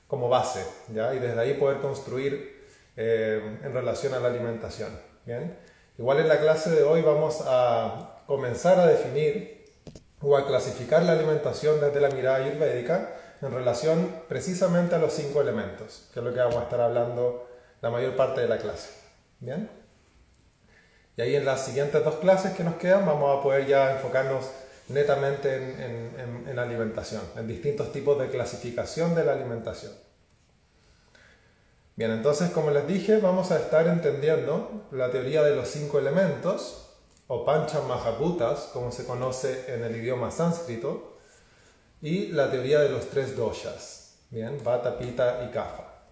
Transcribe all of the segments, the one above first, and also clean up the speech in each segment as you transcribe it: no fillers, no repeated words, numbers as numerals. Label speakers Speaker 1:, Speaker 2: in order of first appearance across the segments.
Speaker 1: como base, ¿ya? Y desde ahí poder construir en relación a la alimentación. ¿Bien? Igual en la clase de hoy vamos a comenzar a definir o a clasificar la alimentación desde la mirada ayurvédica en relación precisamente a los 5 elementos, que es lo que vamos a estar hablando la mayor parte de la clase. ¿Bien? Y ahí en las siguientes 2 clases que nos quedan vamos a poder ya enfocarnos netamente en la alimentación, en distintos tipos de clasificación de la alimentación. Bien, entonces como les dije, vamos a estar entendiendo la teoría de los 5 elementos, o Pancha Mahabhutas, como se conoce en el idioma sánscrito, y la teoría de los 3 doshas, bien, Vata, Pitta y Kapha.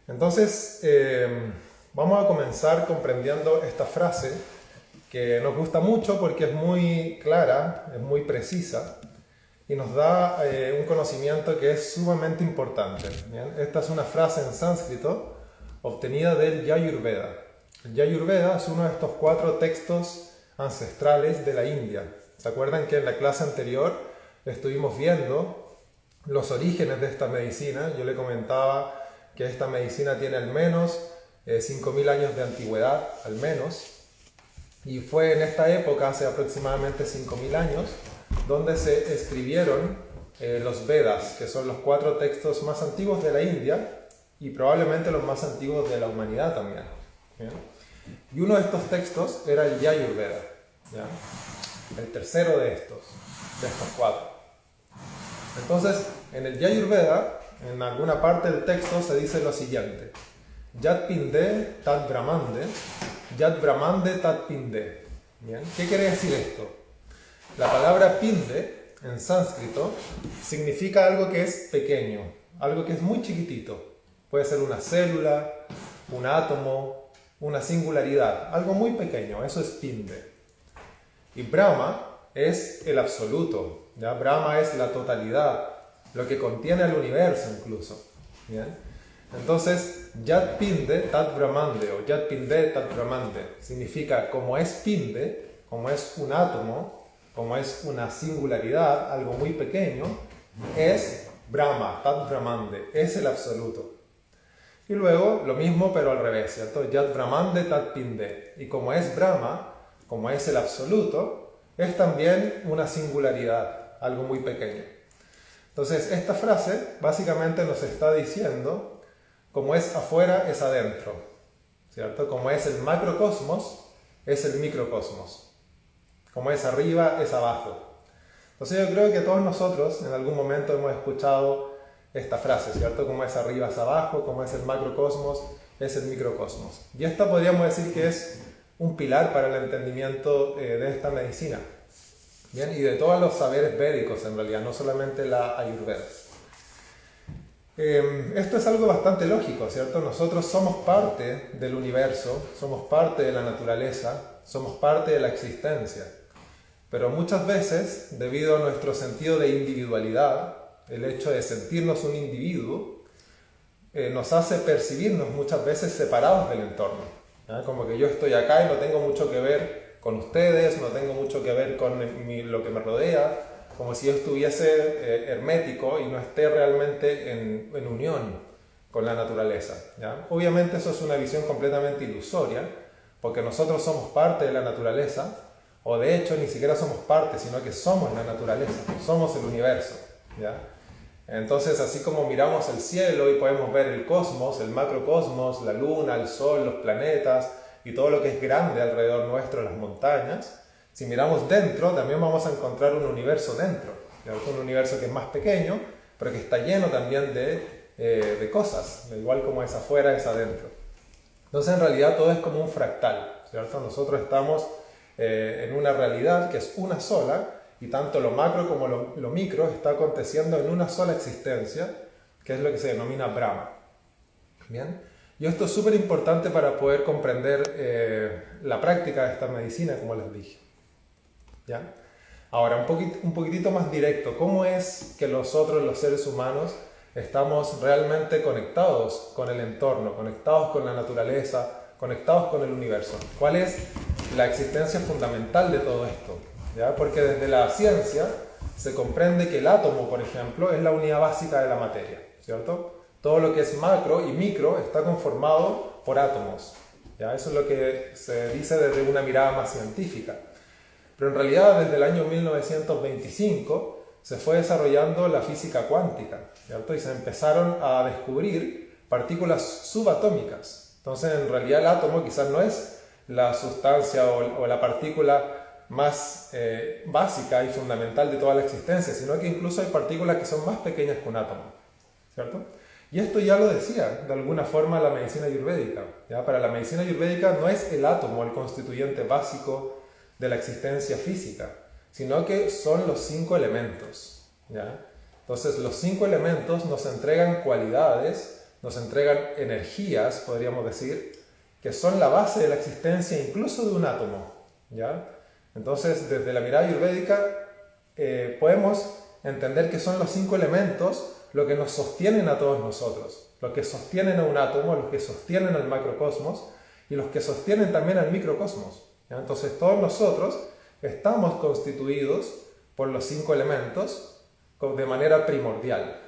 Speaker 1: Entonces, vamos a comenzar comprendiendo esta frase que nos gusta mucho porque es muy clara, es muy precisa y nos da un conocimiento que es sumamente importante. ¿Bien? Esta es una frase en sánscrito obtenida del Yajurveda. El Yajurveda es uno de estos 4 textos ancestrales de la India. ¿Se acuerdan que en la clase anterior estuvimos viendo los orígenes de esta medicina? Yo le comentaba que esta medicina tiene al menos 5.000 años de antigüedad, al menos. Y fue en esta época, hace aproximadamente 5.000 años, donde se escribieron los Vedas, que son los 4 textos más antiguos de la India y probablemente los más antiguos de la humanidad también. ¿Bien? Y uno de estos textos era el Yajurveda, ¿ya? El tercero de estos 4. Entonces, en el Yajurveda, en alguna parte del texto se dice lo siguiente: Yat pinde tat brahmande, yat brahmande tat pinde. ¿Bien? ¿Qué quiere decir esto? La palabra pinde en sánscrito significa algo que es pequeño, algo que es muy chiquitito. Puede ser una célula, un átomo, una singularidad, algo muy pequeño, eso es pinde. Y Brahma es el absoluto, ¿ya? Brahma es la totalidad, lo que contiene el universo incluso. ¿Bien? Entonces, Yat Pinde Tat Brahmande o Yat Pinde Tat Brahmande significa como es pinde, como es un átomo, como es una singularidad, algo muy pequeño, es Brahma, Tat Brahmande, es el absoluto. Y luego lo mismo pero al revés, ¿cierto? Yat Brahmande Tat Pinde. Y como es Brahma, como es el absoluto, es también una singularidad, algo muy pequeño. Entonces, esta frase básicamente nos está diciendo como es afuera, es adentro, ¿cierto? Como es el macrocosmos, es el microcosmos. Como es arriba, es abajo. Entonces yo creo que todos nosotros en algún momento hemos escuchado esta frase, ¿cierto? Como es arriba, es abajo, como es el macrocosmos, es el microcosmos. Y esta podríamos decir que es un pilar para el entendimiento de esta medicina. Bien, y de todos los saberes védicos en realidad, no solamente la Ayurveda. Esto es algo bastante lógico, ¿cierto? Nosotros somos parte del universo, somos parte de la naturaleza, somos parte de la existencia. Pero muchas veces, debido a nuestro sentido de individualidad, el hecho de sentirnos un individuo, nos hace percibirnos muchas veces separados del entorno. ¿Ya? Como que yo estoy acá y no tengo mucho que ver con ustedes, no tengo mucho que ver con lo que me rodea, como si yo estuviese hermético y no esté realmente en unión con la naturaleza. ¿Ya? Obviamente eso es una visión completamente ilusoria, porque nosotros somos parte de la naturaleza, o de hecho ni siquiera somos parte, sino que somos la naturaleza, somos el universo. ¿Ya? Entonces, así como miramos el cielo y podemos ver el cosmos, el macrocosmos, la luna, el sol, los planetas y todo lo que es grande alrededor nuestro, las montañas, si miramos dentro, también vamos a encontrar un universo dentro, ¿cierto? Un universo que es más pequeño, pero que está lleno también de cosas, igual como es afuera, es adentro. Entonces, en realidad, todo es como un fractal, ¿cierto? Nosotros estamos en una realidad que es una sola, y tanto lo macro como lo micro está aconteciendo en una sola existencia, que es lo que se denomina Brahma. ¿Bien? Y esto es súper importante para poder comprender la práctica de esta medicina, como les dije. ¿Ya? Ahora, un poquitito más directo, ¿cómo es que nosotros, los seres humanos, estamos realmente conectados con el entorno, conectados con la naturaleza, conectados con el universo? ¿Cuál es la existencia fundamental de todo esto? ¿Ya? Porque desde la ciencia se comprende que el átomo, por ejemplo, es la unidad básica de la materia, ¿cierto? Todo lo que es macro y micro está conformado por átomos, ¿ya? Eso es lo que se dice desde una mirada más científica. Pero en realidad, desde el año 1925 se fue desarrollando la física cuántica, ¿cierto? Y se empezaron a descubrir partículas subatómicas. Entonces, en realidad, el átomo quizás no es la sustancia o la partícula más básica y fundamental de toda la existencia, sino que incluso hay partículas que son más pequeñas que un átomo, ¿cierto? Y esto ya lo decía de alguna forma la medicina ayurvédica, ¿ya? Para la medicina ayurvédica no es el átomo el constituyente básico de la existencia física, sino que son los 5 elementos, ¿ya? Entonces los 5 elementos nos entregan cualidades, nos entregan energías, podríamos decir, que son la base de la existencia incluso de un átomo, ¿ya? Entonces, desde la mirada ayurvédica podemos entender que son los 5 elementos lo que nos sostienen a todos nosotros, los que sostienen a un átomo, los que sostienen al macrocosmos y los que sostienen también al microcosmos, ¿ya? Entonces, todos nosotros estamos constituidos por los 5 elementos de manera primordial,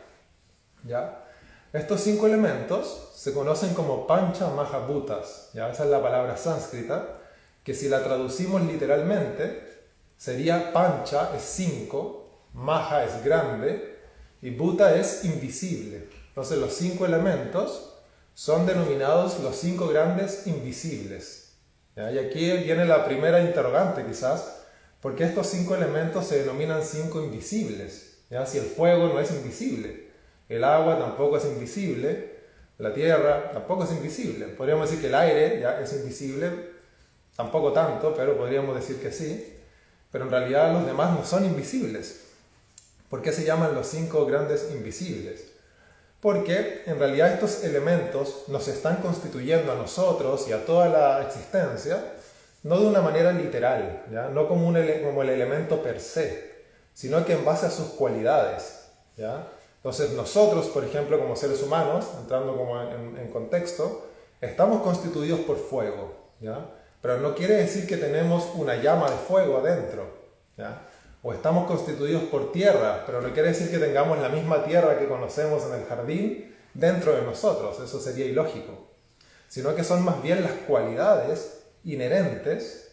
Speaker 1: ¿ya? Estos 5 elementos se conocen como Pancha Mahabhutas, ¿ya? Esa es la palabra sánscrita, que si la traducimos literalmente sería Pancha es 5, Maha es grande y Bhuta es invisible. Entonces los 5 elementos son denominados los 5 grandes invisibles, ¿ya? Y aquí viene la primera interrogante quizás, ¿por qué estos 5 elementos se denominan 5 invisibles? ¿Ya? Si el fuego no es invisible, el agua tampoco es invisible, la tierra tampoco es invisible. Podríamos decir que el aire ya es invisible, tampoco tanto, pero podríamos decir que sí. Pero en realidad los demás no son invisibles. ¿Por qué se llaman los 5 grandes invisibles? Porque en realidad estos elementos nos están constituyendo a nosotros y a toda la existencia no de una manera literal, ¿ya? No como, como el elemento per se, sino que en base a sus cualidades, ¿ya? Entonces nosotros, por ejemplo, como seres humanos, entrando como en contexto, estamos constituidos por fuego, ¿ya? Pero no quiere decir que tenemos una llama de fuego adentro, ¿ya? O estamos constituidos por tierra, pero no quiere decir que tengamos la misma tierra que conocemos en el jardín dentro de nosotros, eso sería ilógico. Sino que son más bien las cualidades inherentes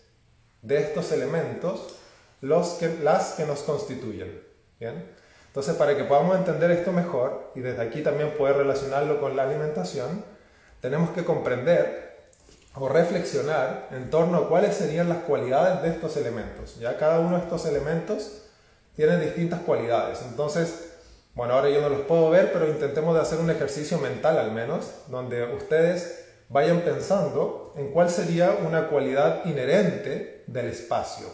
Speaker 1: de estos elementos las que nos constituyen, ¿bien? Entonces, para que podamos entender esto mejor, y desde aquí también poder relacionarlo con la alimentación, tenemos que comprender o reflexionar en torno a cuáles serían las cualidades de estos elementos. Ya cada uno de estos elementos tiene distintas cualidades. Entonces, bueno, ahora yo no los puedo ver, pero intentemos de hacer un ejercicio mental al menos, donde ustedes vayan pensando en cuál sería una cualidad inherente del espacio,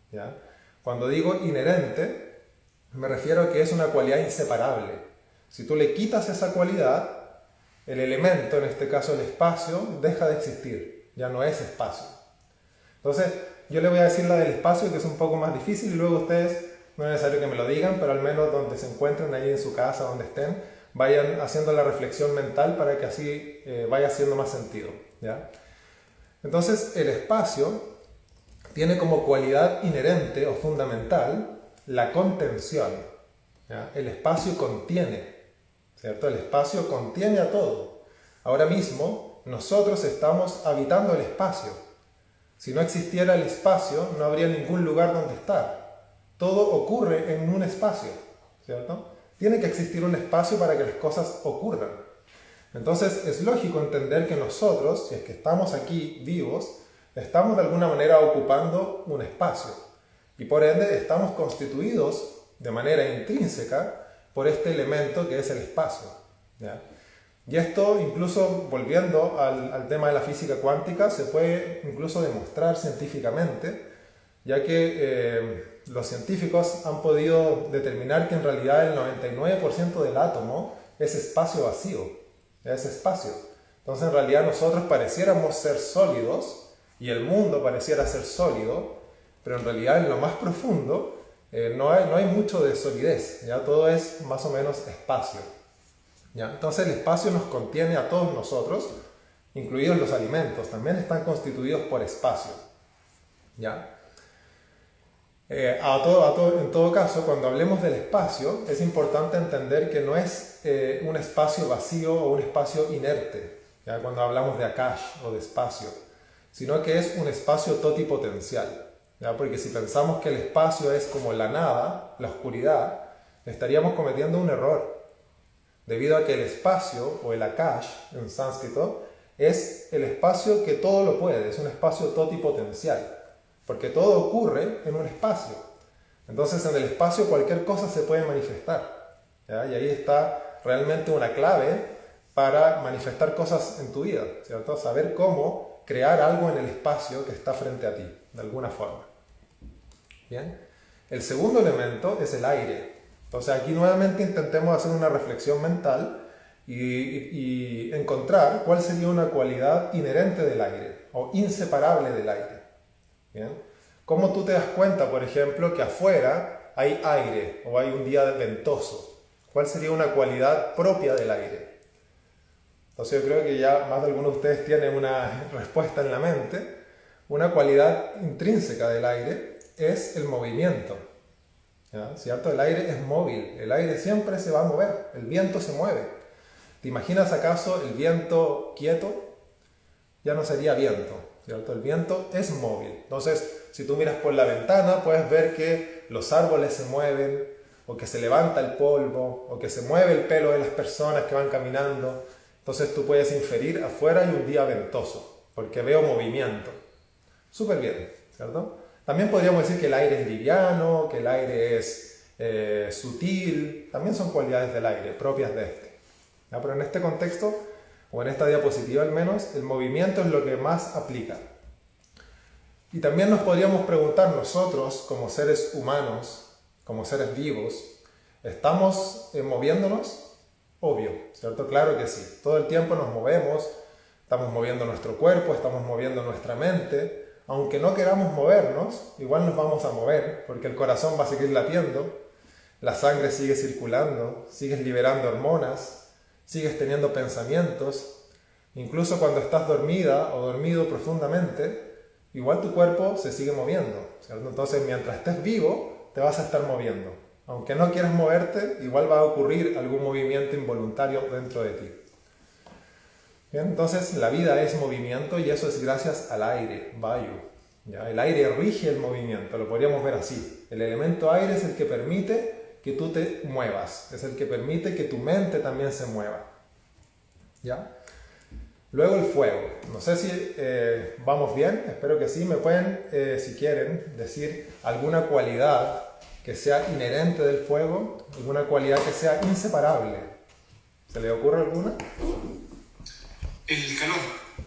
Speaker 1: ¿ya? Cuando digo inherente, me refiero a que es una cualidad inseparable. Si tú le quitas esa cualidad, el elemento, en este caso el espacio, deja de existir, ya no es espacio. Entonces, yo le voy a decir la del espacio, que es un poco más difícil, y luego ustedes, no es necesario que me lo digan, pero al menos donde se encuentren, ahí en su casa, donde estén, vayan haciendo la reflexión mental para que así vaya haciendo más sentido, ¿ya? Entonces, el espacio tiene como cualidad inherente o fundamental la contención, ¿ya? El espacio contiene, ¿cierto? El espacio contiene a todo. Ahora mismo, nosotros estamos habitando el espacio. Si no existiera el espacio, no habría ningún lugar donde estar. Todo ocurre en un espacio, ¿cierto? Tiene que existir un espacio para que las cosas ocurran. Entonces, es lógico entender que nosotros, si es que estamos aquí vivos, estamos de alguna manera ocupando un espacio. Y por ende, estamos constituidos de manera intrínseca por este elemento que es el espacio, ¿ya? Y esto, incluso volviendo al tema de la física cuántica, se puede incluso demostrar científicamente, ya que los científicos han podido determinar que en realidad el 99% del átomo es espacio vacío, es espacio. Entonces en realidad nosotros pareciéramos ser sólidos y el mundo pareciera ser sólido, pero en realidad en lo más profundo no hay mucho de solidez, ya todo es más o menos espacio, ¿ya? Entonces el espacio nos contiene a todos nosotros, incluidos los alimentos, también están constituidos por espacio, ¿ya? En todo caso, cuando hablemos del espacio, es importante entender que no es un espacio vacío o un espacio inerte, ¿ya? Cuando hablamos de Akash o de espacio, sino que es un espacio totipotencial, ¿ya? Porque si pensamos que el espacio es como la nada, la oscuridad, estaríamos cometiendo un error, debido a que el espacio, o el Akash en sánscrito, es el espacio que todo lo puede, es un espacio totipotencial. Porque todo ocurre en un espacio. Entonces en el espacio cualquier cosa se puede manifestar, ¿ya? Y ahí está realmente una clave para manifestar cosas en tu vida, ¿cierto? Saber cómo crear algo en el espacio que está frente a ti, de alguna forma. ¿Bien? El segundo elemento es el aire. Entonces aquí nuevamente intentemos hacer una reflexión mental y encontrar cuál sería una cualidad inherente del aire o inseparable del aire. ¿Bien? ¿Cómo tú te das cuenta, por ejemplo, que afuera hay aire o hay un día ventoso? ¿Cuál sería una cualidad propia del aire? Entonces yo creo que ya más de algunos de ustedes tienen una respuesta en la mente. Una cualidad intrínseca del aire es el movimiento, ¿ya? ¿Cierto? El aire es móvil, el aire siempre se va a mover, el viento se mueve. ¿Te imaginas acaso el viento quieto? Ya no sería viento, ¿cierto? El viento es móvil. Entonces, si tú miras por la ventana, puedes ver que los árboles se mueven, o que se levanta el polvo, o que se mueve el pelo de las personas que van caminando. Entonces tú puedes inferir, afuera hay un día ventoso, porque veo movimiento. Súper bien, ¿cierto? También podríamos decir que el aire es liviano, que el aire es sutil. También son cualidades del aire, propias de este. ¿Ya? Pero en este contexto, o en esta diapositiva al menos, el movimiento es lo que más aplica. Y también nos podríamos preguntar nosotros, como seres humanos, como seres vivos, ¿estamos moviéndonos? Obvio, ¿cierto? Claro que sí. Todo el tiempo nos movemos, estamos moviendo nuestro cuerpo, estamos moviendo nuestra mente. Aunque no queramos movernos, igual nos vamos a mover, porque el corazón va a seguir latiendo, la sangre sigue circulando, sigues liberando hormonas, sigues teniendo pensamientos. Incluso cuando estás dormida o dormido profundamente, igual tu cuerpo se sigue moviendo, ¿cierto? Entonces, mientras estés vivo, te vas a estar moviendo. Aunque no quieras moverte, igual va a ocurrir algún movimiento involuntario dentro de ti. Bien, entonces, la vida es movimiento y eso es gracias al aire, Vayu. ¿Ya? El aire rige el movimiento, lo podríamos ver así. El elemento aire es el que permite que tú te muevas, es el que permite que tu mente también se mueva. ¿Ya? Luego el fuego. No sé si vamos bien, espero que sí. Me pueden, si quieren, decir alguna cualidad que sea inherente del fuego, alguna cualidad que sea inseparable. ¿Se le ocurre alguna?
Speaker 2: El calor,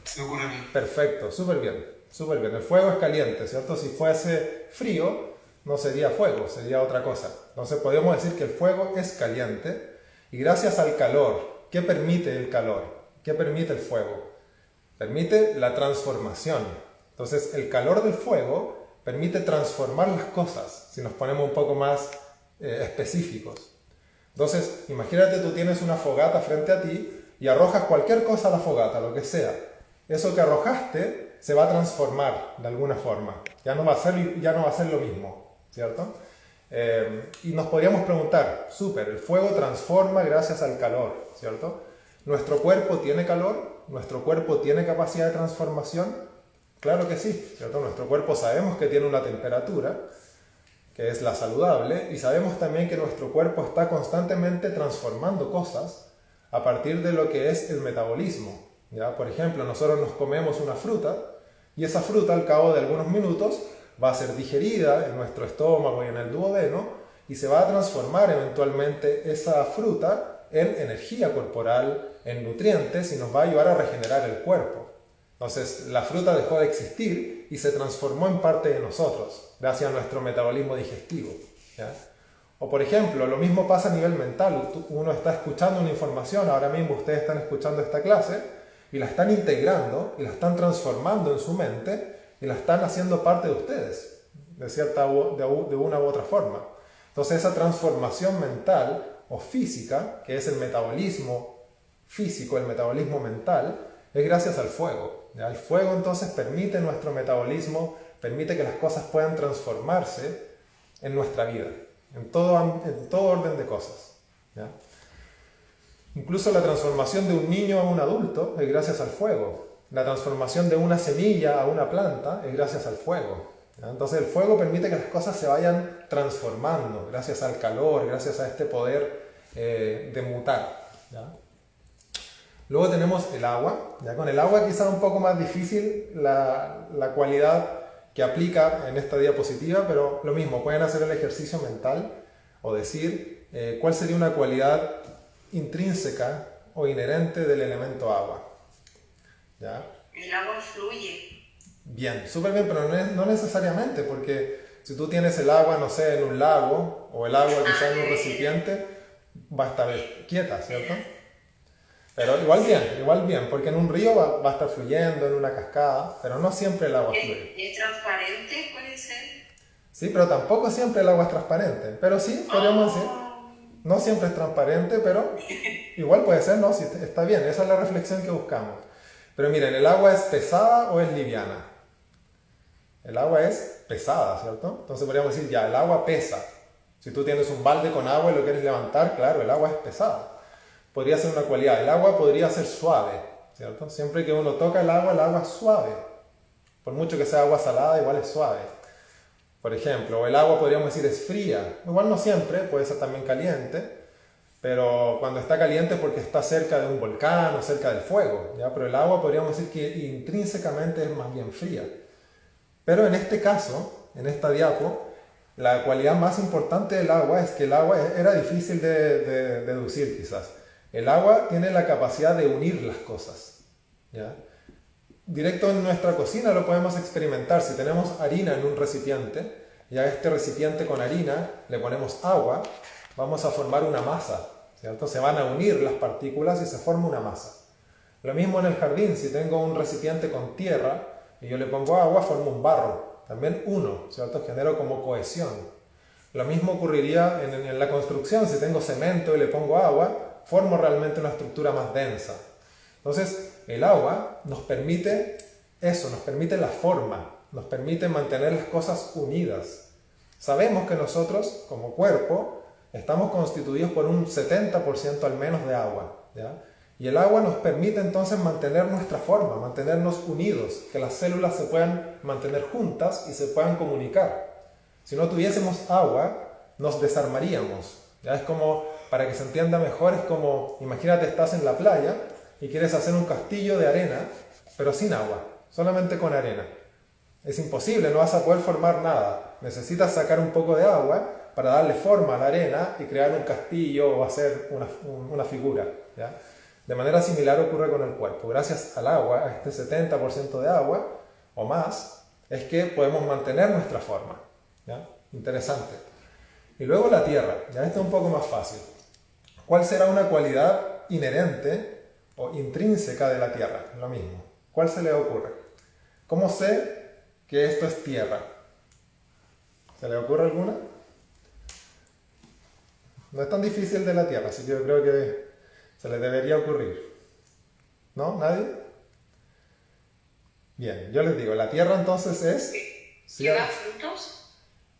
Speaker 2: se me ocurre a mí.
Speaker 1: Perfecto, súper bien, súper bien. El fuego es caliente, ¿cierto? Si fuese frío, no sería fuego, sería otra cosa. Entonces podríamos decir que el fuego es caliente y gracias al calor, ¿qué permite el calor? ¿Qué permite el fuego? Permite la transformación. Entonces el calor del fuego permite transformar las cosas, si nos ponemos un poco más específicos. Entonces, imagínate tú tienes una fogata frente a ti y arrojas cualquier cosa a la fogata, lo que sea. Eso que arrojaste se va a transformar de alguna forma. Ya no va a ser lo mismo, ¿cierto? Y nos podríamos preguntar, súper, el fuego transforma gracias al calor, ¿cierto? ¿Nuestro cuerpo tiene calor? ¿Nuestro cuerpo tiene capacidad de transformación? Claro que sí, ¿cierto? Nuestro cuerpo sabemos que tiene una temperatura, que es la saludable, y sabemos también que nuestro cuerpo está constantemente transformando cosas a partir de lo que es el metabolismo. ¿Ya? Por ejemplo, nosotros nos comemos una fruta y esa fruta al cabo de algunos minutos va a ser digerida en nuestro estómago y en el duodeno y se va a transformar eventualmente esa fruta en energía corporal, en nutrientes y nos va a ayudar a regenerar el cuerpo. Entonces la fruta dejó de existir y se transformó en parte de nosotros gracias a nuestro metabolismo digestivo. ¿Ya? O por ejemplo, lo mismo pasa a nivel mental. Uno está escuchando una información, ahora mismo ustedes están escuchando esta clase y la están integrando y la están transformando en su mente y la están haciendo parte de ustedes, de una u otra forma. Entonces esa transformación mental o física, que es el metabolismo físico, el metabolismo mental, es gracias al fuego. ¿Ya? El fuego entonces permite nuestro metabolismo, permite que las cosas puedan transformarse en nuestra vida, en todo orden de cosas. ¿Ya? Incluso la transformación de un niño a un adulto es gracias al fuego. La transformación de una semilla a una planta es gracias al fuego. ¿Ya? Entonces el fuego permite que las cosas se vayan transformando, gracias al calor, gracias a este poder de mutar. ¿Ya? Luego tenemos el agua. ¿Ya? Con el agua quizás un poco más difícil la cualidad que aplica en esta diapositiva, pero lo mismo, pueden hacer el ejercicio mental o decir cuál sería una cualidad intrínseca o inherente del elemento agua. ¿Ya?
Speaker 3: El agua fluye.
Speaker 1: Bien, súper bien, pero no necesariamente, porque si tú tienes el agua, no sé, en un lago, o el agua quizá en un recipiente, va a estar quieta, ¿cierto? Pero igual bien, porque en un río va a estar fluyendo, en una cascada, pero no siempre el agua fluye.
Speaker 3: ¿Es transparente? ¿Puede ser?
Speaker 1: Sí, pero tampoco siempre el agua es transparente. Pero sí, podríamos decir, no siempre es transparente, pero igual puede ser, ¿no? Sí, está bien, esa es la reflexión que buscamos. Pero miren, ¿el agua es pesada o es liviana? El agua es pesada, ¿cierto? Entonces podríamos decir, ya, el agua pesa. Si tú tienes un balde con agua y lo quieres levantar, claro, el agua es pesada. Podría ser una cualidad. El agua podría ser suave, ¿cierto? Siempre que uno toca el agua es suave. Por mucho que sea agua salada, igual es suave. Por ejemplo, el agua podríamos decir es fría. Igual no siempre, puede ser también caliente, pero cuando está caliente es porque está cerca de un volcán o cerca del fuego, ¿ya? Pero el agua podríamos decir que intrínsecamente es más bien fría. Pero en este caso, en esta diapo, la cualidad más importante del agua es que el agua era difícil de deducir quizás. El agua tiene la capacidad de unir las cosas, ¿ya? Directo en nuestra cocina lo podemos experimentar. Si tenemos harina en un recipiente y a este recipiente con harina le ponemos agua, vamos a formar una masa, ¿cierto? Se van a unir las partículas y se forma una masa. Lo mismo en el jardín, si tengo un recipiente con tierra y yo le pongo agua, formo un barro, también uno, ¿cierto? Genero como cohesión. Lo mismo ocurriría en la construcción, si tengo cemento y le pongo agua, formo realmente una estructura más densa. Entonces, el agua nos permite eso, nos permite la forma, nos permite mantener las cosas unidas. Sabemos que nosotros, como cuerpo, estamos constituidos por un 70% al menos de agua, ¿ya? Y el agua nos permite entonces mantener nuestra forma, mantenernos unidos, que las células se puedan mantener juntas y se puedan comunicar. Si no tuviésemos agua, nos desarmaríamos. ¿Ya? Es como, para que se entienda mejor, es como, imagínate, estás en la playa y quieres hacer un castillo de arena, pero sin agua, solamente con arena. Es imposible, no vas a poder formar nada. Necesitas sacar un poco de agua para darle forma a la arena y crear un castillo o hacer una figura, ¿ya? De manera similar ocurre con el cuerpo. Gracias al agua, a este 70% de agua o más, es que podemos mantener nuestra forma, ¿ya? Interesante. Y luego la tierra, ya esto es un poco más fácil. ¿Cuál será una cualidad inherente o intrínseca de la tierra? Lo mismo. ¿Cuál se le ocurre? ¿Cómo sé que esto es tierra? ¿Se le ocurre alguna? No es tan difícil de la tierra, así que yo creo que se le debería ocurrir. ¿No? ¿Nadie? Bien, yo les digo, la tierra entonces es...
Speaker 3: ¿Que da frutos?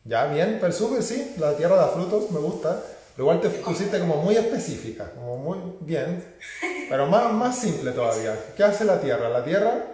Speaker 1: Ya, bien, pero sube, sí, la tierra da frutos, me gusta. Pero igual te pusiste como muy específica, como muy bien, pero más simple todavía. ¿Qué hace la tierra? La tierra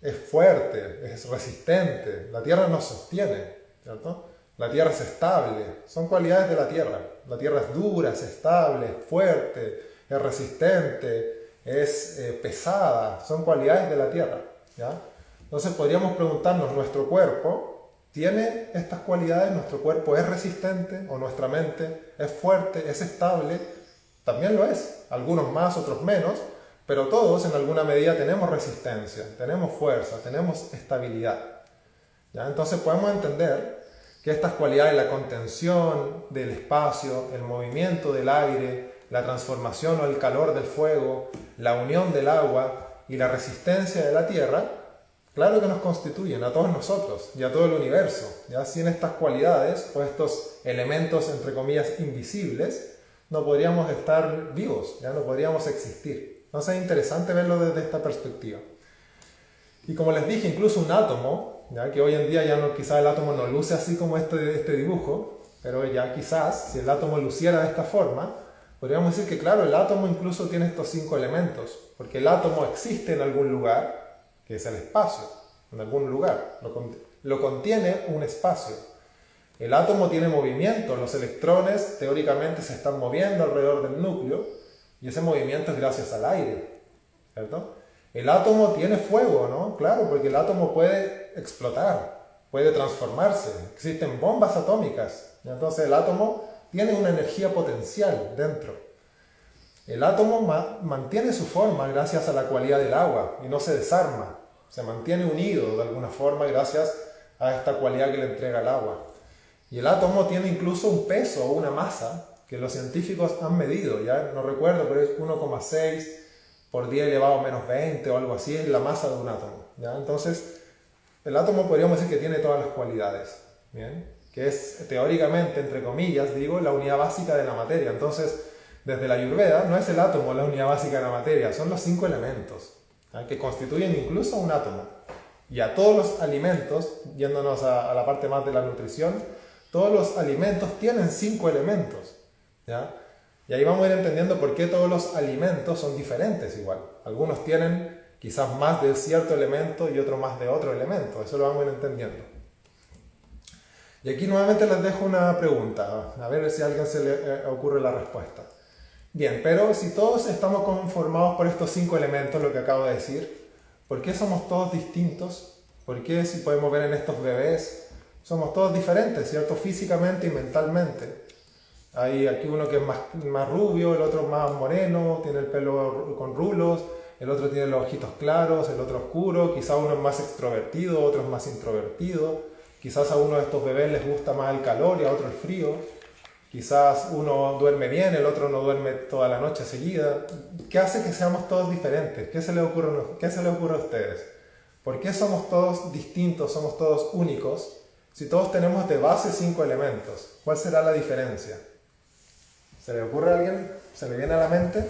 Speaker 1: es fuerte, es resistente, la tierra nos sostiene, ¿cierto? La tierra es estable, son cualidades de la tierra. La tierra es dura, es estable, es fuerte, es resistente, es pesada, son cualidades de la tierra, ¿ya? Entonces podríamos preguntarnos, ¿nuestro cuerpo tiene estas cualidades? ¿Nuestro cuerpo es resistente o nuestra mente es fuerte, es estable? También lo es, algunos más, otros menos, pero todos en alguna medida tenemos resistencia, tenemos fuerza, tenemos estabilidad, ¿ya? Entonces podemos entender que estas cualidades, la contención del espacio, el movimiento del aire, la transformación o el calor del fuego, la unión del agua y la resistencia de la tierra, claro que nos constituyen a todos nosotros y a todo el universo. ¿Ya? Sin estas cualidades o estos elementos, entre comillas, invisibles, no podríamos estar vivos, ya no podríamos existir. Entonces es interesante verlo desde esta perspectiva. Y como les dije, incluso un átomo ya que hoy en día ya no, quizás el átomo no luce así como este dibujo, pero ya quizás si el átomo luciera de esta forma, podríamos decir que claro, el átomo incluso tiene estos 5 elementos, porque el átomo existe en algún lugar, que es el espacio, en algún lugar, lo contiene un espacio. El átomo tiene movimiento, los electrones teóricamente se están moviendo alrededor del núcleo, y ese movimiento es gracias al aire, ¿cierto? El átomo tiene fuego, ¿no? Claro, porque el átomo puede explotar, puede transformarse, existen bombas atómicas, entonces el átomo tiene una energía potencial dentro. El átomo mantiene su forma gracias a la cualidad del agua y no se desarma, se mantiene unido de alguna forma gracias a esta cualidad que le entrega el agua. Y el átomo tiene incluso un peso o una masa que los científicos han medido, ya no recuerdo, pero es 1,6 por 10 elevado a menos 20 o algo así, es la masa de un átomo, ¿ya? Entonces, el átomo podríamos decir que tiene todas las cualidades, ¿bien? Que es teóricamente, entre comillas, digo, la unidad básica de la materia. Entonces, desde la Ayurveda, no es el átomo la unidad básica de la materia, son los 5 elementos, ¿ya? Que constituyen incluso un átomo. Y a todos los alimentos, yéndonos a la parte más de la nutrición, todos los alimentos tienen 5 elementos, ¿ya? Y ahí vamos a ir entendiendo por qué todos los alimentos son diferentes igual. Algunos tienen quizás más de cierto elemento y otros más de otro elemento. Eso lo vamos a ir entendiendo. Y aquí nuevamente les dejo una pregunta, a ver si a alguien se le ocurre la respuesta. Bien, pero si todos estamos conformados por estos 5 elementos, lo que acabo de decir, ¿por qué somos todos distintos? ¿Por qué, si podemos ver en estos bebés, somos todos diferentes, ¿cierto? Físicamente y mentalmente. Hay aquí uno que es más rubio, el otro más moreno, tiene el pelo con rulos, el otro tiene los ojitos claros, el otro oscuro, quizás uno es más extrovertido, otro es más introvertido, quizás a uno de estos bebés les gusta más el calor y a otro el frío, quizás uno duerme bien, el otro no duerme toda la noche seguida. ¿Qué hace que seamos todos diferentes? ¿Qué se le ocurre a ustedes? ¿Por qué somos todos distintos, somos todos únicos? Si todos tenemos de base 5 elementos, ¿cuál será la diferencia? ¿Se le ocurre a alguien? ¿Se le viene a la mente?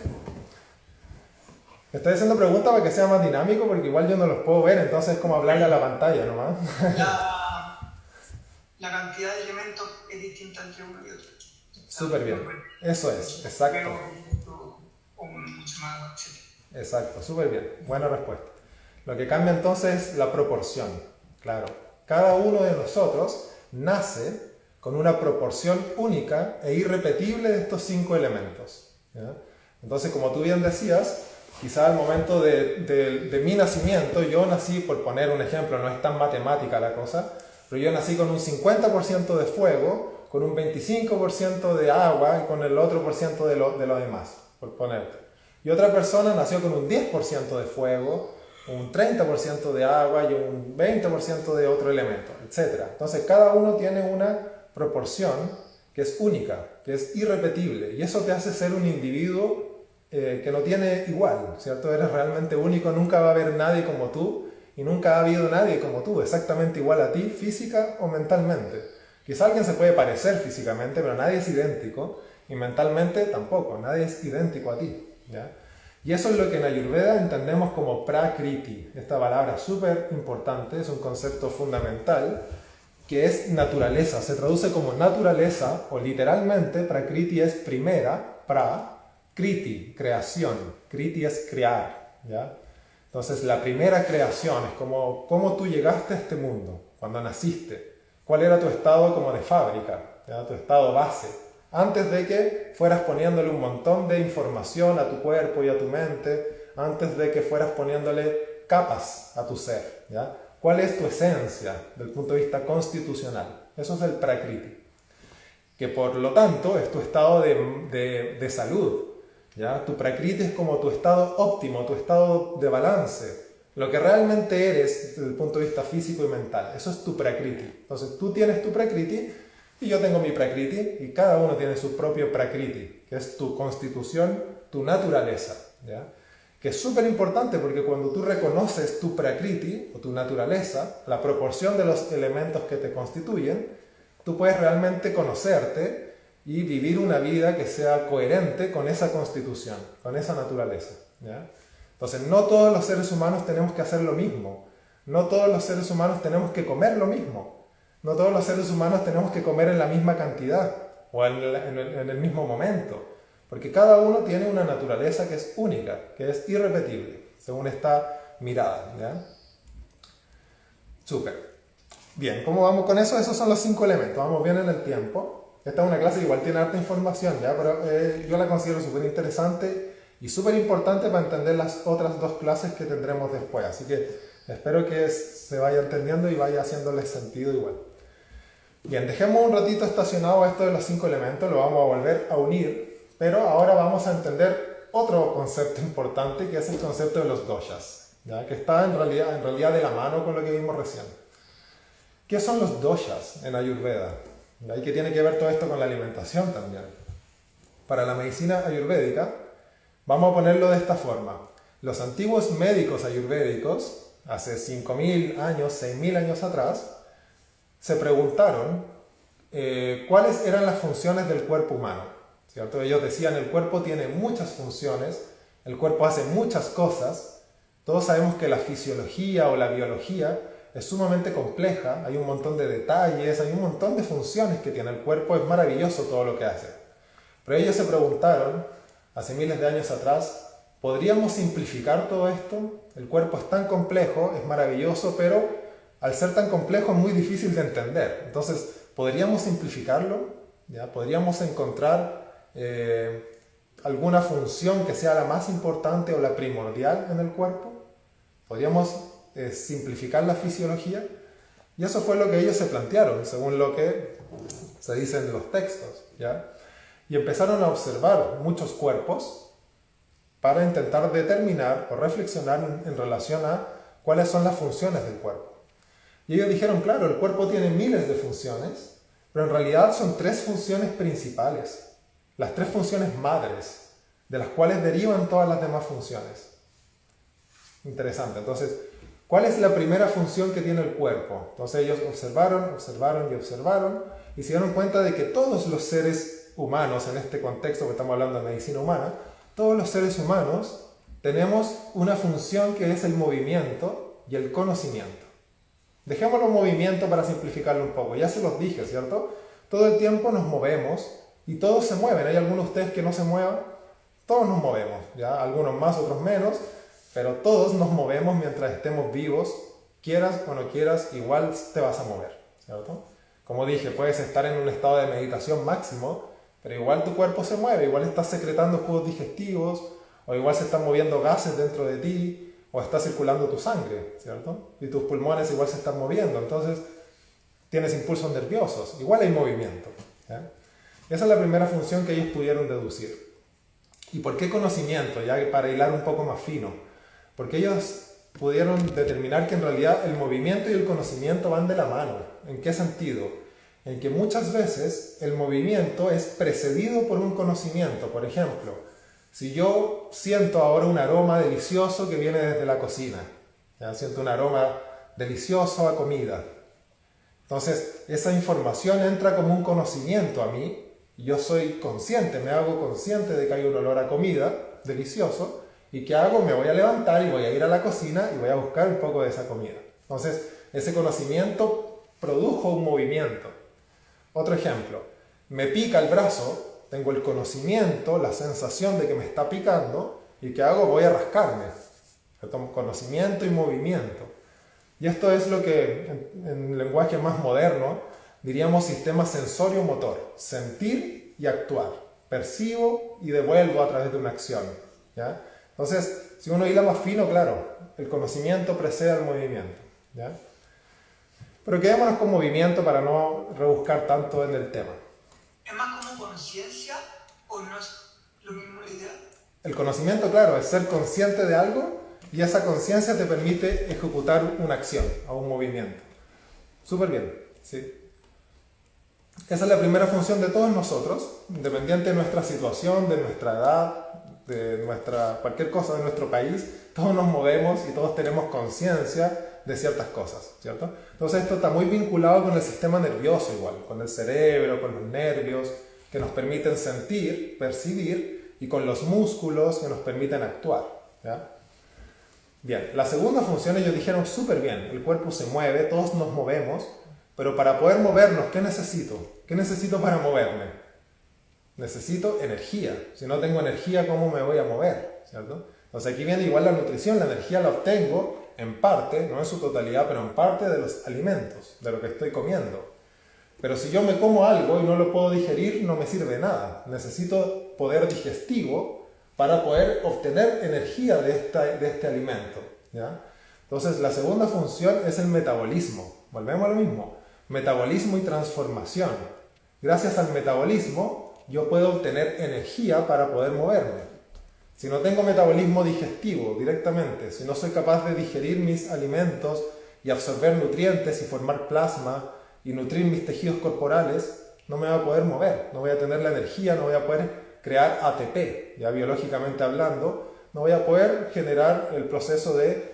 Speaker 1: Estoy haciendo preguntas para que sea más dinámico, porque igual yo no los puedo ver, entonces es como hablarle a la pantalla nomás.
Speaker 4: La cantidad de elementos es distinta entre uno y otro.
Speaker 1: Súper bien, eso es, exacto.
Speaker 4: O mucho más, etc.
Speaker 1: Exacto, súper bien, buena respuesta. Lo que cambia entonces es la proporción, claro. Cada uno de nosotros nace con una proporción única e irrepetible de estos 5 elementos, ¿ya? Entonces, como tú bien decías, quizá al momento de mi nacimiento, yo nací, por poner un ejemplo, no es tan matemática la cosa, pero yo nací con un 50% de fuego, con un 25% de agua y con el otro por ciento de lo demás, por ponerte. Y otra persona nació con un 10% de fuego, un 30% de agua y un 20% de otro elemento, etc. Entonces cada uno tiene una proporción que es única, que es irrepetible, y eso te hace ser un individuo que no tiene igual, ¿cierto? Eres realmente único, nunca va a haber nadie como tú, y nunca ha habido nadie como tú, exactamente igual a ti, física o mentalmente. Quizá alguien se puede parecer físicamente, pero nadie es idéntico, y mentalmente tampoco, nadie es idéntico a ti, ¿ya? Y eso es lo que en Ayurveda entendemos como Prakriti. Esta palabra súper importante, es un concepto fundamental, que es naturaleza. Se traduce como naturaleza, o literalmente Prakriti es primera, Kriti, creación. Kriti es crear, ¿ya? Entonces la primera creación es como cómo tú llegaste a este mundo, cuando naciste. ¿Cuál era tu estado como de fábrica, ¿ya? Tu estado base. Antes de que fueras poniéndole un montón de información a tu cuerpo y a tu mente, antes de que fueras poniéndole capas a tu ser, ¿ya? ¿Cuál es tu esencia desde el punto de vista constitucional? Eso es el Prakriti, que por lo tanto es tu estado de salud, ¿ya? Tu Prakriti es como tu estado óptimo, tu estado de balance, lo que realmente eres desde el punto de vista físico y mental. Eso es tu Prakriti. Entonces tú tienes tu Prakriti, y yo tengo mi Prakriti, y cada uno tiene su propio Prakriti, que es tu constitución, tu naturaleza, ¿ya? Que es súper importante porque cuando tú reconoces tu Prakriti, o tu naturaleza, la proporción de los elementos que te constituyen, tú puedes realmente conocerte y vivir una vida que sea coherente con esa constitución, con esa naturaleza, ¿ya? Entonces, no todos los seres humanos tenemos que hacer lo mismo. No todos los seres humanos tenemos que comer lo mismo. No todos los seres humanos tenemos que comer en la misma cantidad o en el mismo momento. Porque cada uno tiene una naturaleza que es única, que es irrepetible, según esta mirada. ¿Ya? Súper. Bien, ¿cómo vamos con eso? Esos son los 5 elementos. Vamos bien en el tiempo. Esta es una clase que igual tiene harta información, ¿ya? Pero yo la considero súper interesante y súper importante para entender las otras 2 clases que tendremos después. Así que espero que se vaya entendiendo y vaya haciéndole sentido igual. Bien, dejemos un ratito estacionado esto de los 5 elementos, lo vamos a volver a unir, pero ahora vamos a entender otro concepto importante que es el concepto de los doshas, ¿ya? Que está en realidad de la mano con lo que vimos recién. ¿Qué son los doshas en Ayurveda? ¿Y qué tiene que ver todo esto con la alimentación también? Para la medicina ayurvédica, vamos a ponerlo de esta forma. Los antiguos médicos ayurvédicos, hace 5.000 años, 6.000 años atrás, se preguntaron cuáles eran las funciones del cuerpo humano, ¿cierto? Ellos decían, el cuerpo tiene muchas funciones, el cuerpo hace muchas cosas, todos sabemos que la fisiología o la biología es sumamente compleja, hay un montón de detalles, hay un montón de funciones que tiene el cuerpo, es maravilloso todo lo que hace. Pero ellos se preguntaron, hace miles de años atrás, ¿podríamos simplificar todo esto? El cuerpo es tan complejo, es maravilloso, pero al ser tan complejo es muy difícil de entender. Entonces, ¿podríamos simplificarlo? ¿Ya? ¿Podríamos encontrar alguna función que sea la más importante o la primordial en el cuerpo? ¿Podríamos simplificar la fisiología? Y eso fue lo que ellos se plantearon, según lo que se dice en los textos, ¿ya? Y empezaron a observar muchos cuerpos para intentar determinar o reflexionar en relación a cuáles son las funciones del cuerpo. Y ellos dijeron, claro, el cuerpo tiene miles de funciones, pero en realidad son 3 funciones principales, las 3 funciones madres, de las cuales derivan todas las demás funciones. Interesante. Entonces, ¿cuál es la primera función que tiene el cuerpo? Entonces ellos observaron y se dieron cuenta de que todos los seres humanos, en este contexto que estamos hablando de medicina humana, todos los seres humanos tenemos una función que es el movimiento y el conocimiento. Dejémoslo movimiento para simplificarlo un poco. Ya se los dije, ¿cierto? Todo el tiempo nos movemos y todos se mueven. ¿Hay algunos de ustedes que no se muevan? Todos nos movemos, ¿ya? Algunos más, otros menos, pero todos nos movemos mientras estemos vivos. Quieras o no quieras, igual te vas a mover, ¿cierto? Como dije, puedes estar en un estado de meditación máximo, pero igual tu cuerpo se mueve, igual estás secretando jugos digestivos, o igual se están moviendo gases dentro de ti, o está circulando tu sangre, ¿cierto? Y tus pulmones igual se están moviendo, entonces tienes impulsos nerviosos, igual hay movimiento, ¿ya? Esa es la primera función que ellos pudieron deducir. ¿Y por qué conocimiento? Ya para hilar un poco más fino. Porque ellos pudieron determinar que en realidad el movimiento y el conocimiento van de la mano. ¿En qué sentido? En que muchas veces el movimiento es precedido por un conocimiento. Por ejemplo, si yo siento ahora un aroma delicioso que viene desde la cocina, ¿ya? Siento un aroma delicioso a comida. Entonces, esa información entra como un conocimiento a mí, y yo soy consciente, me hago consciente de que hay un olor a comida delicioso, y ¿qué hago? Me voy a levantar y voy a ir a la cocina y voy a buscar un poco de esa comida. Entonces, ese conocimiento produjo un movimiento. Otro ejemplo, me pica el brazo, tengo el conocimiento, la sensación de que me está picando, y ¿qué hago? Voy a rascarme. Conocimiento y movimiento. Y esto es lo que en lenguaje más moderno diríamos sistema sensorio-motor. Sentir y actuar. Percibo y devuelvo a través de una acción, ¿ya? Entonces, si uno hila más fino, claro, el conocimiento precede al movimiento, ¿ya? Pero quedémonos con movimiento para no rebuscar tanto en el tema.
Speaker 4: ¿Es más como conciencia o no es lo mismo la idea?
Speaker 1: El conocimiento, claro, es ser consciente de algo y esa conciencia te permite ejecutar una acción o un movimiento. Súper bien, ¿sí? Esa es la primera función de todos nosotros, independiente de nuestra situación, de nuestra edad, de cualquier cosa de nuestro país. Todos nos movemos y todos tenemos conciencia de ciertas cosas, ¿cierto? Entonces esto está muy vinculado con el sistema nervioso igual, con el cerebro, con los nervios, que nos permiten sentir, percibir, y con los músculos que nos permiten actuar, ¿ya? Bien, la segunda función ellos dijeron súper bien, el cuerpo se mueve, todos nos movemos, pero para poder movernos, ¿qué necesito? ¿Qué necesito para moverme? Necesito energía. Si no tengo energía, ¿cómo me voy a mover? ¿Cierto? Entonces aquí viene igual la nutrición, la energía la obtengo en parte, no en su totalidad, pero en parte de los alimentos, de lo que estoy comiendo. Pero si yo me como algo y no lo puedo digerir, no me sirve de nada. Necesito poder digestivo para poder obtener energía de este alimento, ¿ya? Entonces la segunda función es el metabolismo. Volvemos a lo mismo. Metabolismo y transformación. Gracias al metabolismo yo puedo obtener energía para poder moverme. Si no tengo metabolismo digestivo directamente, si no soy capaz de digerir mis alimentos y absorber nutrientes y formar plasma y nutrir mis tejidos corporales, no me voy a poder mover, no voy a tener la energía, no voy a poder crear ATP, ya biológicamente hablando, no voy a poder generar el proceso de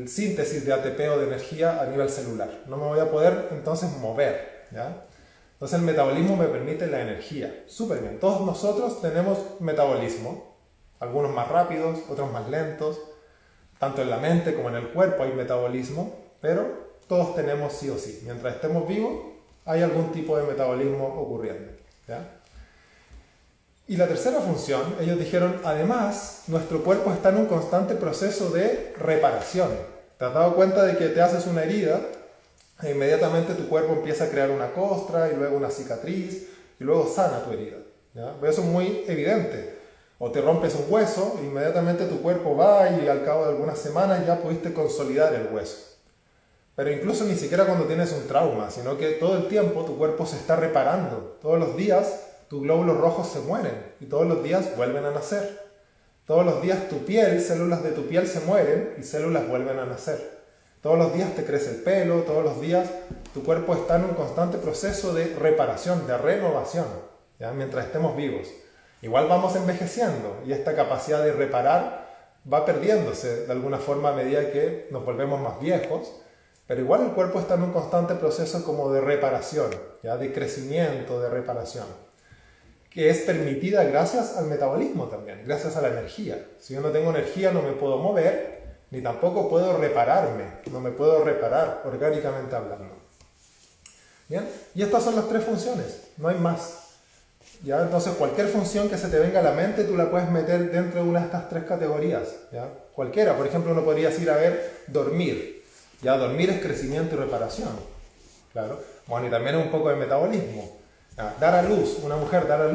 Speaker 1: síntesis de ATP o de energía a nivel celular. No me voy a poder entonces mover, ¿ya? Entonces el metabolismo me permite la energía. Súper bien. Todos nosotros tenemos metabolismo. Algunos más rápidos, otros más lentos. Tanto en la mente como en el cuerpo hay metabolismo, pero todos tenemos sí o sí. Mientras estemos vivos, hay algún tipo de metabolismo ocurriendo, ¿ya? Y la tercera función, ellos dijeron, además, nuestro cuerpo está en un constante proceso de reparación. ¿Te has dado cuenta de que te haces una herida e inmediatamente tu cuerpo empieza a crear una costra y luego una cicatriz y luego sana tu herida, ¿ya? Eso es muy evidente. O te rompes un hueso, inmediatamente tu cuerpo va y al cabo de algunas semanas ya pudiste consolidar el hueso. Pero incluso ni siquiera cuando tienes un trauma, sino que todo el tiempo tu cuerpo se está reparando. Todos los días tus glóbulos rojos se mueren y todos los días vuelven a nacer. Todos los días tu piel, células de tu piel se mueren y células vuelven a nacer. Todos los días te crece el pelo, todos los días tu cuerpo está en un constante proceso de reparación, de renovación, ¿ya? Mientras estemos vivos. Igual vamos envejeciendo y esta capacidad de reparar va perdiéndose de alguna forma a medida que nos volvemos más viejos, pero igual el cuerpo está en un constante proceso como de reparación, ¿ya? De crecimiento, de reparación, que es permitida gracias al metabolismo también, gracias a la energía. Si yo no tengo energía no me puedo mover, ni tampoco puedo repararme, no me puedo reparar orgánicamente hablando. ¿Bien? Y estas son las tres funciones, no hay más. ¿Ya? Entonces cualquier función que se te venga a la mente tú la puedes meter dentro de una de estas tres categorías, ¿ya? Cualquiera, por ejemplo uno podría decir, a ver, dormir. Ya, dormir es crecimiento y reparación, claro. Bueno, y también es un poco de metabolismo. ¿Ya? Dar a luz, una mujer dar a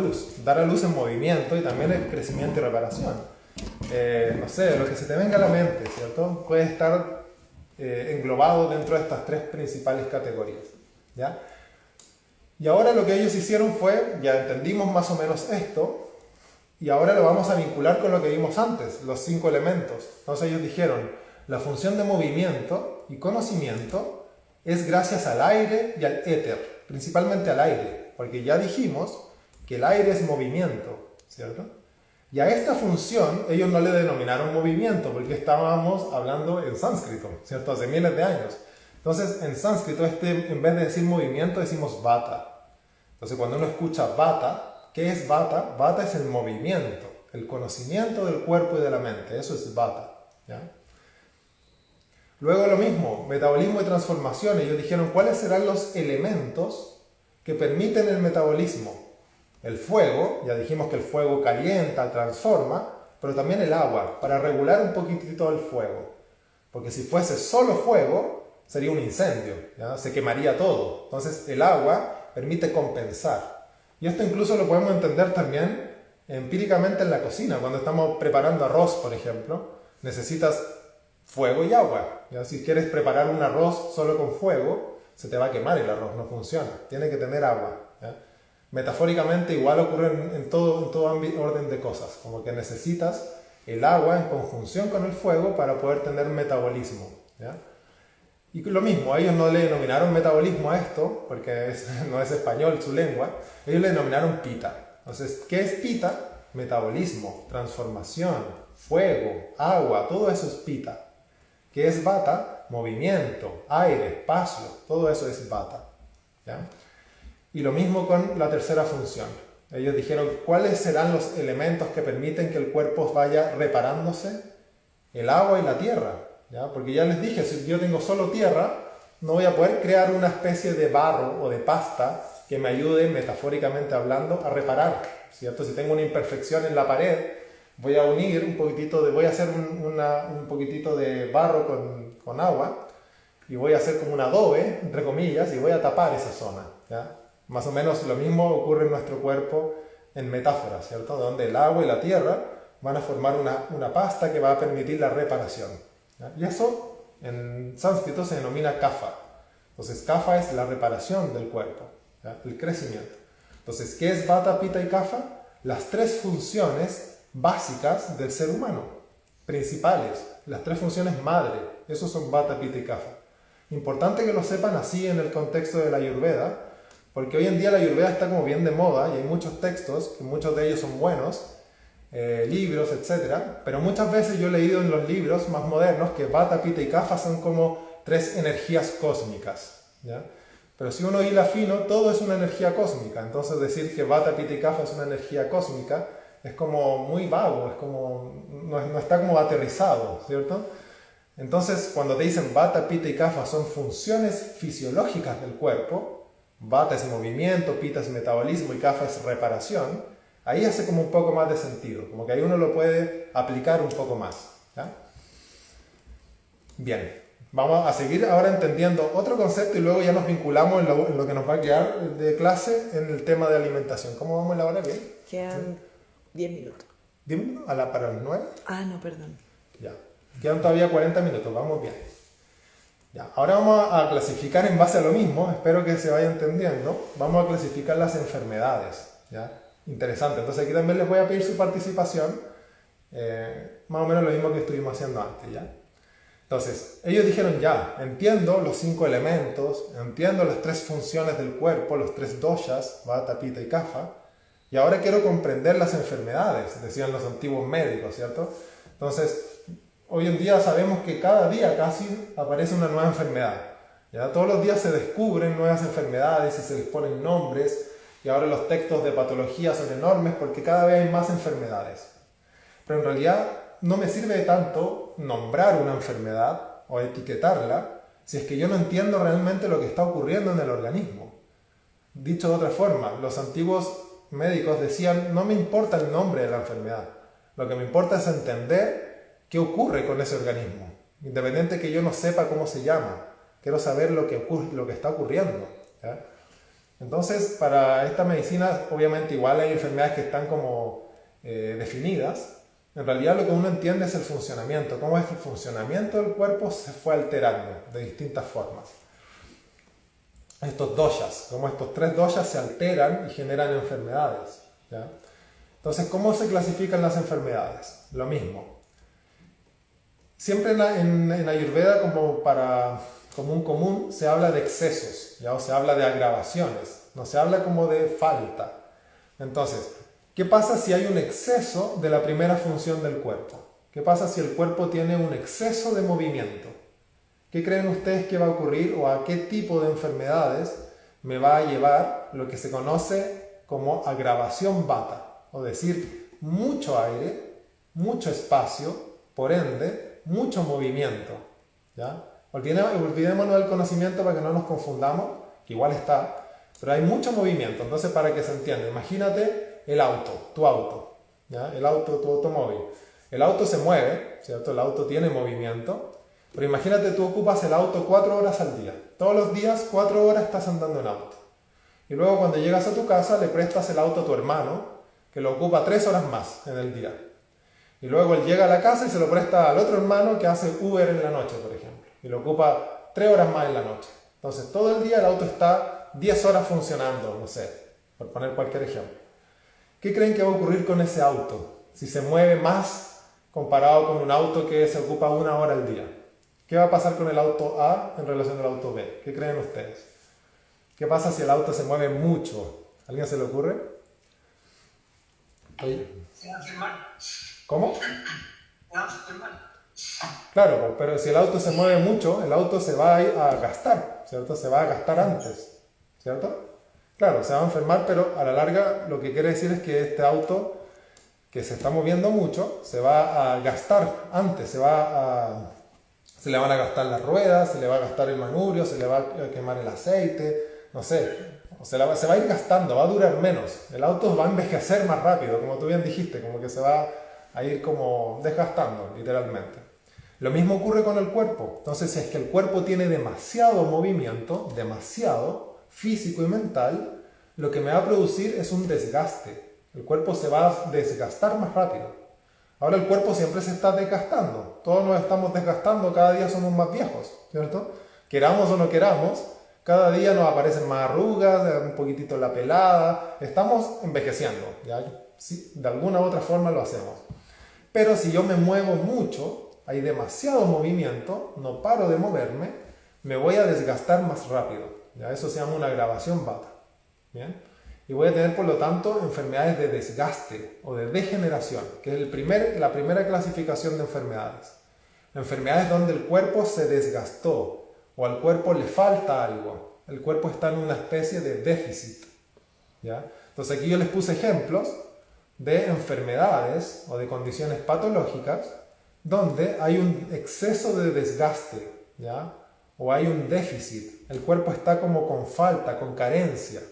Speaker 1: luz en movimiento y también es crecimiento y reparación. No sé, lo que se te venga a la mente, ¿cierto? Puede estar englobado dentro de estas tres principales categorías, ¿ya? Y ahora lo que ellos hicieron fue, ya entendimos más o menos esto, y ahora lo vamos a vincular con lo que vimos antes, los 5 elementos. Entonces ellos dijeron, la función de movimiento y conocimiento es gracias al aire y al éter, principalmente al aire, porque ya dijimos que el aire es movimiento, ¿cierto? Y a esta función ellos no le denominaron movimiento, porque estábamos hablando en sánscrito, ¿cierto? Hace miles de años. Entonces, en sánscrito, en vez de decir movimiento, decimos vata. Entonces, cuando uno escucha vata, ¿qué es vata? Vata es el movimiento, el conocimiento del cuerpo y de la mente. Eso es vata, ¿ya? Luego lo mismo, metabolismo y transformación. Ellos dijeron, ¿cuáles serán los elementos que permiten el metabolismo? El fuego, ya dijimos que el fuego calienta, transforma, pero también el agua, para regular un poquitito el fuego. Porque si fuese solo fuego, sería un incendio, ¿ya? Se quemaría todo. Entonces el agua permite compensar. Y esto incluso lo podemos entender también empíricamente en la cocina. Cuando estamos preparando arroz, por ejemplo, necesitas fuego y agua, ¿ya? Si quieres preparar un arroz solo con fuego, se te va a quemar el arroz, no funciona. Tiene que tener agua, ¿ya? Metafóricamente igual ocurre en todo orden de cosas. Como que necesitas el agua en conjunción con el fuego para poder tener metabolismo, ¿ya? Y lo mismo, ellos no le denominaron metabolismo a esto, porque no es español su lengua, ellos le denominaron pita. Entonces, ¿qué es pita? Metabolismo, transformación, fuego, agua, todo eso es pita. ¿Qué es vata? Movimiento, aire, espacio, todo eso es vata, ¿ya? Y lo mismo con la tercera función. Ellos dijeron, ¿cuáles serán los elementos que permiten que el cuerpo vaya reparándose? El agua y la tierra. ¿ya? Porque ya les dije, si yo tengo solo tierra, no voy a poder crear una especie de barro o de pasta que me ayude, metafóricamente hablando, a reparar, ¿cierto? Si tengo una imperfección en la pared, voy a unir un poquitito voy a hacer un poquitito de barro con agua y voy a hacer como un adobe, entre comillas, y voy a tapar esa zona, ¿ya? Más o menos lo mismo ocurre en nuestro cuerpo en metáfora, ¿cierto? Donde el agua y la tierra van a formar una pasta que va a permitir la reparación, ¿ya? Y eso en sánscrito se denomina kapha. Entonces kapha es la reparación del cuerpo, ¿ya? El crecimiento. Entonces, ¿qué es vata, pitta y kapha? Las tres funciones básicas del ser humano, principales, las tres funciones madre, esos son vata, pitta y kapha. Importante que lo sepan así en el contexto de la Ayurveda, porque hoy en día la Ayurveda está como bien de moda y hay muchos textos, que muchos de ellos son buenos, libros, etc. Pero muchas veces yo he leído en los libros más modernos que vata, pitta y kapha son como tres energías cósmicas, ¿ya? Pero si uno hila fino, todo es una energía cósmica. Entonces decir que vata, pitta y kapha es una energía cósmica es como muy vago, es como, no está como aterrizado, ¿cierto? Entonces, cuando te dicen vata, pitta y kapha son funciones fisiológicas del cuerpo, vata es movimiento, pitta es metabolismo y kapha es reparación, ahí hace como un poco más de sentido, como que ahí uno lo puede aplicar un poco más, ¿ya? Bien, vamos a seguir ahora entendiendo otro concepto y luego ya nos vinculamos en lo que nos va a quedar de clase en el tema de alimentación. ¿Cómo vamos en la hora? ¿Bien?
Speaker 5: Quedan 10 minutos.
Speaker 1: ¿10 minutos? ¿Para las 9?
Speaker 5: Ah, no, perdón.
Speaker 1: Ya. Quedan todavía 40 minutos, vamos bien. Ya. Ahora vamos a clasificar en base a lo mismo, espero que se vaya entendiendo. Vamos a clasificar las enfermedades, ¿ya? Interesante, entonces aquí también les voy a pedir su participación, más o menos lo mismo que estuvimos haciendo antes, ¿ya? Entonces, ellos dijeron ya, entiendo los 5 elementos, entiendo las 3 funciones del cuerpo, los 3 doshas, vata, pitta y kapha, y ahora quiero comprender las enfermedades, decían los antiguos médicos, ¿cierto? Entonces, hoy en día sabemos que cada día casi aparece una nueva enfermedad, ¿ya? Todos los días se descubren nuevas enfermedades y se les ponen nombres, y ahora los textos de patología son enormes porque cada vez hay más enfermedades. Pero en realidad no me sirve de tanto nombrar una enfermedad o etiquetarla si es que yo no entiendo realmente lo que está ocurriendo en el organismo. Dicho de otra forma, los antiguos médicos decían, no me importa el nombre de la enfermedad, lo que me importa es entender qué ocurre con ese organismo, independiente que yo no sepa cómo se llama, quiero saber lo que está ocurriendo, ¿ya? Entonces, para esta medicina, obviamente igual hay enfermedades que están como definidas. En realidad lo que uno entiende es el funcionamiento, cómo es el funcionamiento del cuerpo se fue alterando de distintas formas. Estos doshas, cómo estos 3 doshas se alteran y generan enfermedades, ¿ya? Entonces, ¿cómo se clasifican las enfermedades? Lo mismo. Siempre en Ayurveda, como un común, se habla de excesos, ¿ya? O se habla de agravaciones, no se habla como de falta. Entonces, ¿qué pasa si hay un exceso de la primera función del cuerpo? ¿Qué pasa si el cuerpo tiene un exceso de movimiento? ¿Qué creen ustedes que va a ocurrir o a qué tipo de enfermedades me va a llevar lo que se conoce como agravación vata? O decir, mucho aire, mucho espacio, por ende, mucho movimiento, ¿ya? Olvidémonos del conocimiento para que no nos confundamos, que igual está, pero hay mucho movimiento. Entonces, para que se entienda, imagínate el auto, tu auto, ¿ya? El auto, tu automóvil. El auto se mueve, ¿cierto? El auto tiene movimiento, pero imagínate tú ocupas el auto 4 horas al día. Todos los días 4 horas estás andando en auto. Y luego cuando llegas a tu casa le prestas el auto a tu hermano, que lo ocupa 3 horas más en el día. Y luego él llega a la casa y se lo presta al otro hermano que hace Uber en la noche, por ejemplo. Y lo ocupa 3 horas más en la noche. Entonces todo el día el auto está 10 horas funcionando, no sé, por poner cualquier ejemplo. ¿Qué creen que va a ocurrir con ese auto si se mueve más comparado con un auto que se ocupa 1 hora al día? ¿Qué va a pasar con el auto A en relación al auto B? ¿Qué creen ustedes? ¿Qué pasa si el auto se mueve mucho? ¿A alguien se le ocurre? Oye.
Speaker 4: Se va a enfermar.
Speaker 1: ¿Cómo?
Speaker 4: Se va a enfermar.
Speaker 1: Claro, pero si el auto se mueve mucho, el auto se va a gastar, ¿cierto? Se va a gastar antes, ¿cierto? Claro, se va a enfermar, pero a la larga lo que quiere decir es que este auto que se está moviendo mucho se va a gastar antes, se va Se le van a gastar las ruedas, se le va a gastar el manubrio, se le va a quemar el aceite, no sé, se va a ir gastando, va a durar menos. El auto va a envejecer más rápido, como tú bien dijiste, como que se va a ir como desgastando, literalmente. Lo mismo ocurre con el cuerpo. Entonces, si es que el cuerpo tiene demasiado movimiento, demasiado, físico y mental, lo que me va a producir es un desgaste. El cuerpo se va a desgastar más rápido. Ahora el cuerpo siempre se está desgastando. Todos nos estamos desgastando, cada día somos más viejos, ¿cierto? Queramos o no queramos, cada día nos aparecen más arrugas, un poquitito la pelada, estamos envejeciendo, ¿ya? Sí, de alguna u otra forma lo hacemos. Pero si yo me muevo mucho, hay demasiado movimiento, no paro de moverme, me voy a desgastar más rápido, ¿ya? Eso se llama una agravación vata, ¿bien? Y voy a tener, por lo tanto, enfermedades de desgaste o de degeneración, que es la primera clasificación de enfermedades. Enfermedades donde el cuerpo se desgastó o al cuerpo le falta algo. El cuerpo está en una especie de déficit, ¿ya? Entonces aquí yo les puse ejemplos de enfermedades o de condiciones patológicas donde hay un exceso de desgaste, ¿ya? O hay un déficit. El cuerpo está como con falta, con carencia.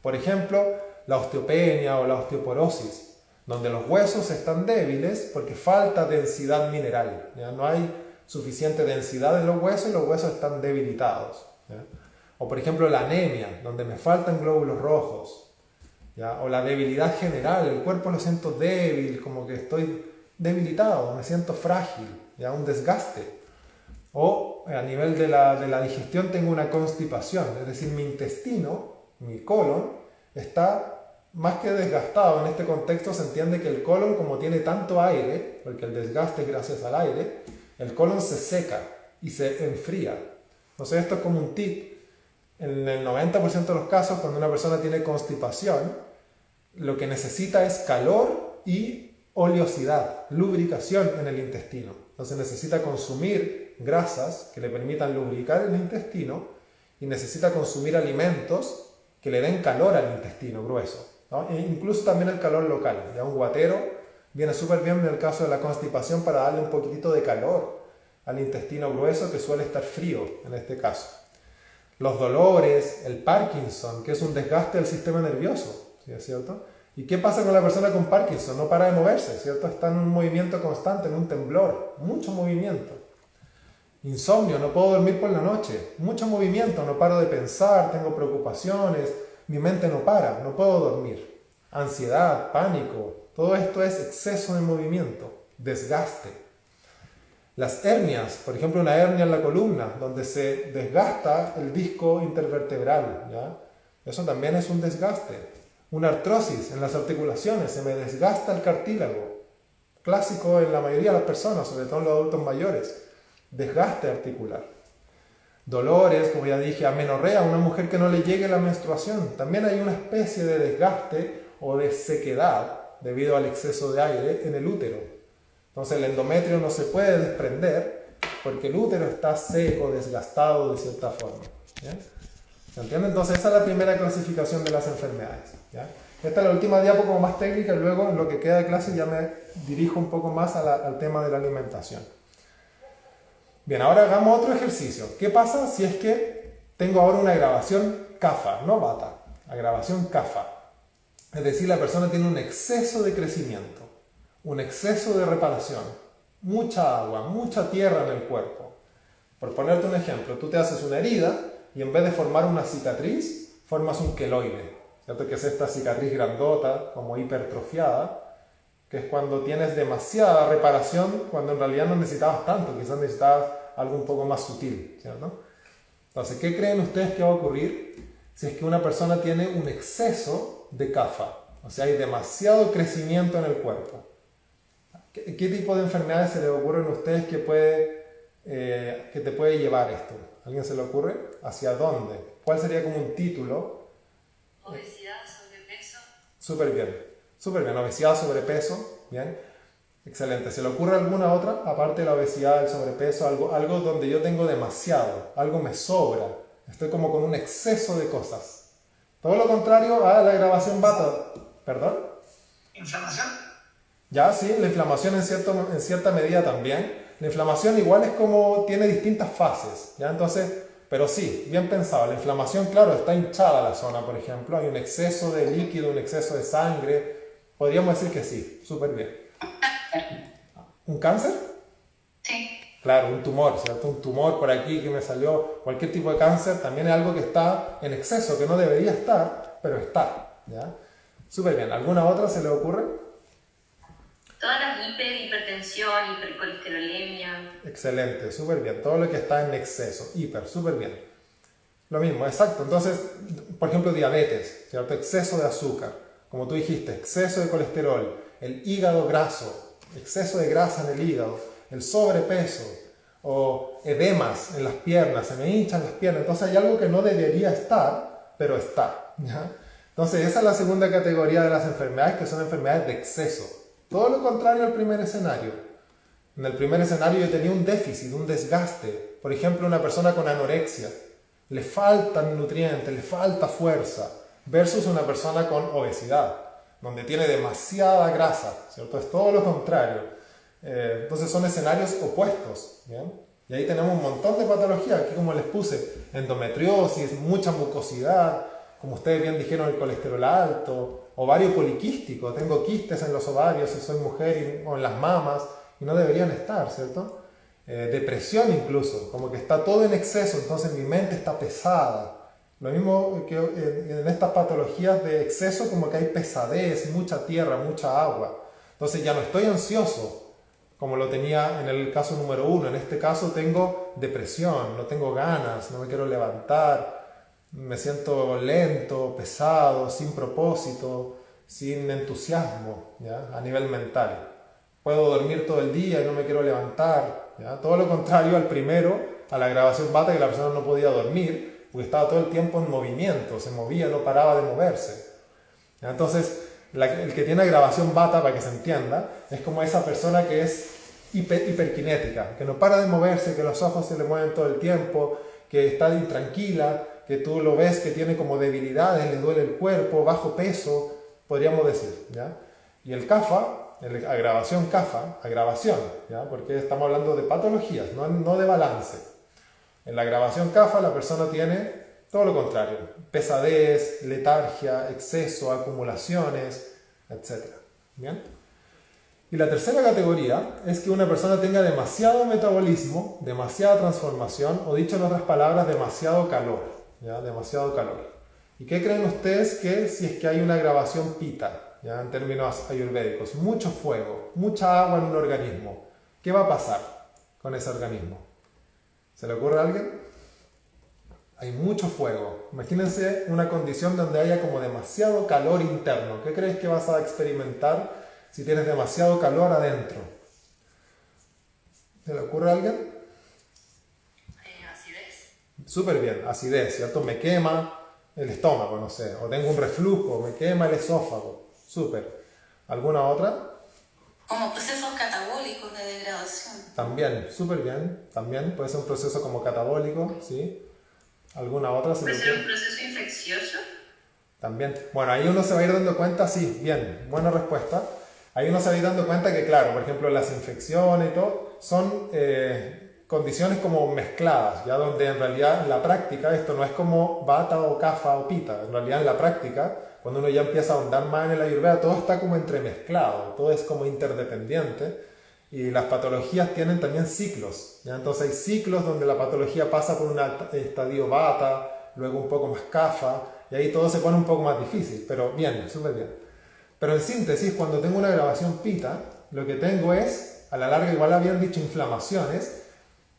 Speaker 1: Por ejemplo, la osteopenia o la osteoporosis, donde los huesos están débiles porque falta densidad mineral, ¿ya? No hay suficiente densidad en los huesos están debilitados, ¿ya? O por ejemplo la anemia, donde me faltan glóbulos rojos, ¿ya? O la debilidad general, el cuerpo lo siento débil, como que estoy debilitado, me siento frágil, ¿ya? Un desgaste. O a nivel de la digestión tengo una constipación, es decir, mi intestino, mi colon, está más que desgastado. En este contexto se entiende que el colon, como tiene tanto aire, porque el desgaste es gracias al aire, el colon se seca y se enfría. Entonces esto es como un tip. En el 90% de los casos, cuando una persona tiene constipación, lo que necesita es calor y oleosidad, lubricación en el intestino. Entonces necesita consumir grasas que le permitan lubricar el intestino y necesita consumir alimentos que le den calor al intestino grueso, ¿no? E incluso también el calor local. Ya un guatero viene súper bien en el caso de la constipación para darle un poquitito de calor al intestino grueso que suele estar frío en este caso. Los dolores, el Parkinson, que es un desgaste del sistema nervioso, ¿sí es cierto? ¿Y qué pasa con la persona con Parkinson? No para de moverse, ¿cierto? Está en un movimiento constante, en un temblor, mucho movimiento. Insomnio, no puedo dormir por la noche, mucho movimiento, no paro de pensar, tengo preocupaciones, mi mente no para, no puedo dormir. Ansiedad, pánico, todo esto es exceso de movimiento, desgaste. Las hernias, por ejemplo una hernia en la columna, donde se desgasta el disco intervertebral, ¿ya? Eso también es un desgaste. Una artrosis en las articulaciones, se me desgasta el cartílago, clásico en la mayoría de las personas, sobre todo en los adultos mayores. Desgaste articular. Dolores, como ya dije, amenorrea, una mujer que no le llegue la menstruación. También hay una especie de desgaste o de sequedad debido al exceso de aire en el útero. Entonces el endometrio no se puede desprender porque el útero está seco, desgastado de cierta forma, ¿ya? ¿Se entiende? Entonces esa es la primera clasificación de las enfermedades, ¿ya? Esta es la última diapo como más técnica y luego en lo que queda de clase ya me dirijo un poco más al tema de la alimentación. Bien, ahora hagamos otro ejercicio. ¿Qué pasa si es que tengo ahora una agravación kapha, no vata, agravación kapha? Es decir, la persona tiene un exceso de crecimiento, un exceso de reparación, mucha agua, mucha tierra en el cuerpo. Por ponerte un ejemplo, tú te haces una herida y en vez de formar una cicatriz, formas un queloide, ¿cierto? Que es esta cicatriz grandota, como hipertrofiada, que es cuando tienes demasiada reparación, cuando en realidad no necesitabas tanto, quizás necesitabas algo un poco más sutil, ¿cierto? Entonces, ¿qué creen ustedes que va a ocurrir si es que una persona tiene un exceso de kapha? O sea, hay demasiado crecimiento en el cuerpo. ¿Qué tipo de enfermedades se les ocurren a ustedes que te puede llevar esto? ¿Alguien se le ocurre? ¿Hacia dónde? ¿Cuál sería como un título?
Speaker 3: Obesidad, sobrepeso.
Speaker 1: Súper bien, obesidad, sobrepeso, bien, excelente. ¿Se le ocurre alguna otra, aparte de la obesidad, el sobrepeso, algo donde yo tengo demasiado, algo me sobra, estoy como con un exceso de cosas? Todo lo contrario a la agravación vata, ¿perdón?
Speaker 4: ¿Inflamación?
Speaker 1: Ya, sí, la inflamación en cierta medida también, La inflamación igual es como tiene distintas fases, ¿ya? Entonces, pero sí, bien pensado. La inflamación, claro, está hinchada la zona, por ejemplo. Hay un exceso de líquido, un exceso de sangre. Podríamos decir que sí, súper bien. ¿Un cáncer?
Speaker 3: Sí.
Speaker 1: Claro, un tumor, ¿cierto? Un tumor por aquí que me salió, cualquier tipo de cáncer, también es algo que está en exceso, que no debería estar, pero está, ¿ya? Súper bien. ¿Alguna otra se le ocurre?
Speaker 3: Todas las hipertensión, hipercolesterolemia.
Speaker 1: Excelente, súper bien. Todo lo que está en exceso, súper bien. Lo mismo, exacto. Entonces, por ejemplo, diabetes, ¿cierto? Exceso de azúcar, como tú dijiste, exceso de colesterol, el hígado graso, exceso de grasa en el hígado, el sobrepeso o edemas en las piernas, se me hinchan las piernas. Entonces hay algo que no debería estar, pero está, ¿ya? Entonces esa es la segunda categoría de las enfermedades, que son enfermedades de exceso. Todo lo contrario al primer escenario. En el primer escenario yo tenía un déficit, un desgaste. Por ejemplo, una persona con anorexia, le faltan nutrientes, le falta fuerza, versus una persona con obesidad, donde tiene demasiada grasa, ¿cierto? Es todo lo contrario. Entonces son escenarios opuestos, ¿bien? Y ahí tenemos un montón de patologías, aquí como les puse, endometriosis, mucha mucosidad, como ustedes bien dijeron, el colesterol alto, ovario poliquístico, tengo quistes en los ovarios si soy mujer o en las mamas, y no deberían estar, ¿cierto? Depresión incluso, como que está todo en exceso, entonces mi mente está pesada. Lo mismo que en estas patologías de exceso, como que hay pesadez, mucha tierra, mucha agua. Entonces ya no estoy ansioso, como lo tenía en el caso número 1. En este caso tengo depresión, no tengo ganas, no me quiero levantar, me siento lento, pesado, sin propósito, sin entusiasmo, ¿ya? A nivel mental. Puedo dormir todo el día y no me quiero levantar, ¿ya? Todo lo contrario al primero, a la grabación bata, que la persona no podía dormir porque estaba todo el tiempo en movimiento, se movía, no paraba de moverse, ¿ya? Entonces, el que tiene grabación bata, para que se entienda, es como esa persona que es hiperkinética, que no para de moverse, que los ojos se le mueven todo el tiempo, que está intranquila, que tú lo ves que tiene como debilidades, le duele el cuerpo, bajo peso, podríamos decir, ¿ya? Y el CAFA, agravación CAFA, agravación, ¿ya? Porque estamos hablando de patologías, no de balance. En la agravación CAFA la persona tiene todo lo contrario, pesadez, letargia, exceso, acumulaciones, etc. ¿Bien? Y la tercera categoría es que una persona tenga demasiado metabolismo, demasiada transformación, o dicho en otras palabras, demasiado calor, ¿ya? Demasiado calor. ¿Y qué creen ustedes que si es que hay una agravación pita, ¿ya? En términos ayurvédicos? Mucho fuego, mucha agua en un organismo. ¿Qué va a pasar con ese organismo? ¿Se le ocurre a alguien? Hay mucho fuego. Imagínense una condición donde haya como demasiado calor interno. ¿Qué crees que vas a experimentar si tienes demasiado calor adentro? ¿Se le ocurre a alguien?
Speaker 3: Acidez.
Speaker 1: Súper bien, acidez, ¿cierto? Me quema el estómago, no sé. O tengo un reflujo, me quema el esófago. Súper. ¿Alguna otra?
Speaker 3: Como procesos catabólicos de degradación.
Speaker 1: También, súper bien. También puede ser un proceso como catabólico, ¿sí? ¿Alguna otra?
Speaker 3: ¿Puede ser un proceso infeccioso?
Speaker 1: También. Bueno, ahí uno se va a ir dando cuenta, sí, bien, buena respuesta. Ahí uno se va a ir dando cuenta que, claro, por ejemplo, las infecciones y todo son condiciones como mezcladas, ya donde en realidad en la práctica esto no es como bata o kafa o pita. En realidad en la práctica, cuando uno ya empieza a ahondar más en el ayurveda, todo está como entremezclado, todo es como interdependiente. Y las patologías tienen también ciclos, ¿ya? Entonces hay ciclos donde la patología pasa por un estadio bata, luego un poco más kafa, y ahí todo se pone un poco más difícil, pero bien, súper bien. Pero en síntesis, cuando tengo una agravación pita, lo que tengo es, a la larga igual habían dicho inflamaciones,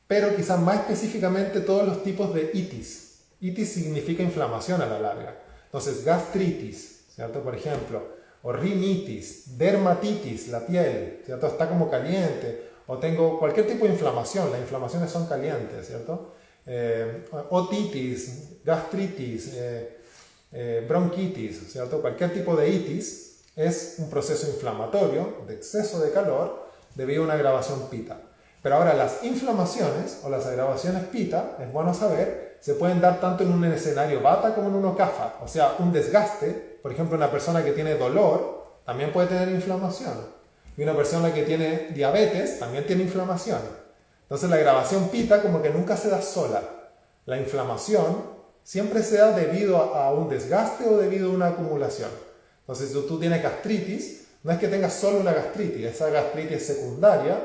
Speaker 1: pero quizás más específicamente todos los tipos de itis. Itis significa inflamación a la larga. Entonces, gastritis, ¿cierto? Por ejemplo, o rinitis, dermatitis, la piel, ¿cierto? Está como caliente, o tengo cualquier tipo de inflamación, las inflamaciones son calientes, ¿cierto? Otitis, gastritis, bronquitis, ¿cierto? Cualquier tipo de itis es un proceso inflamatorio de exceso de calor debido a una agravación pita. Pero ahora las inflamaciones o las agravaciones pita, es bueno saber, se pueden dar tanto en un escenario vata como en uno kapha, o sea, un desgaste. Por ejemplo, una persona que tiene dolor también puede tener inflamación. Y una persona que tiene diabetes también tiene inflamación. Entonces la grabación pita como que nunca se da sola. La inflamación siempre se da debido a un desgaste o debido a una acumulación. Entonces, si tú tienes gastritis, no es que tengas solo una gastritis, esa gastritis es secundaria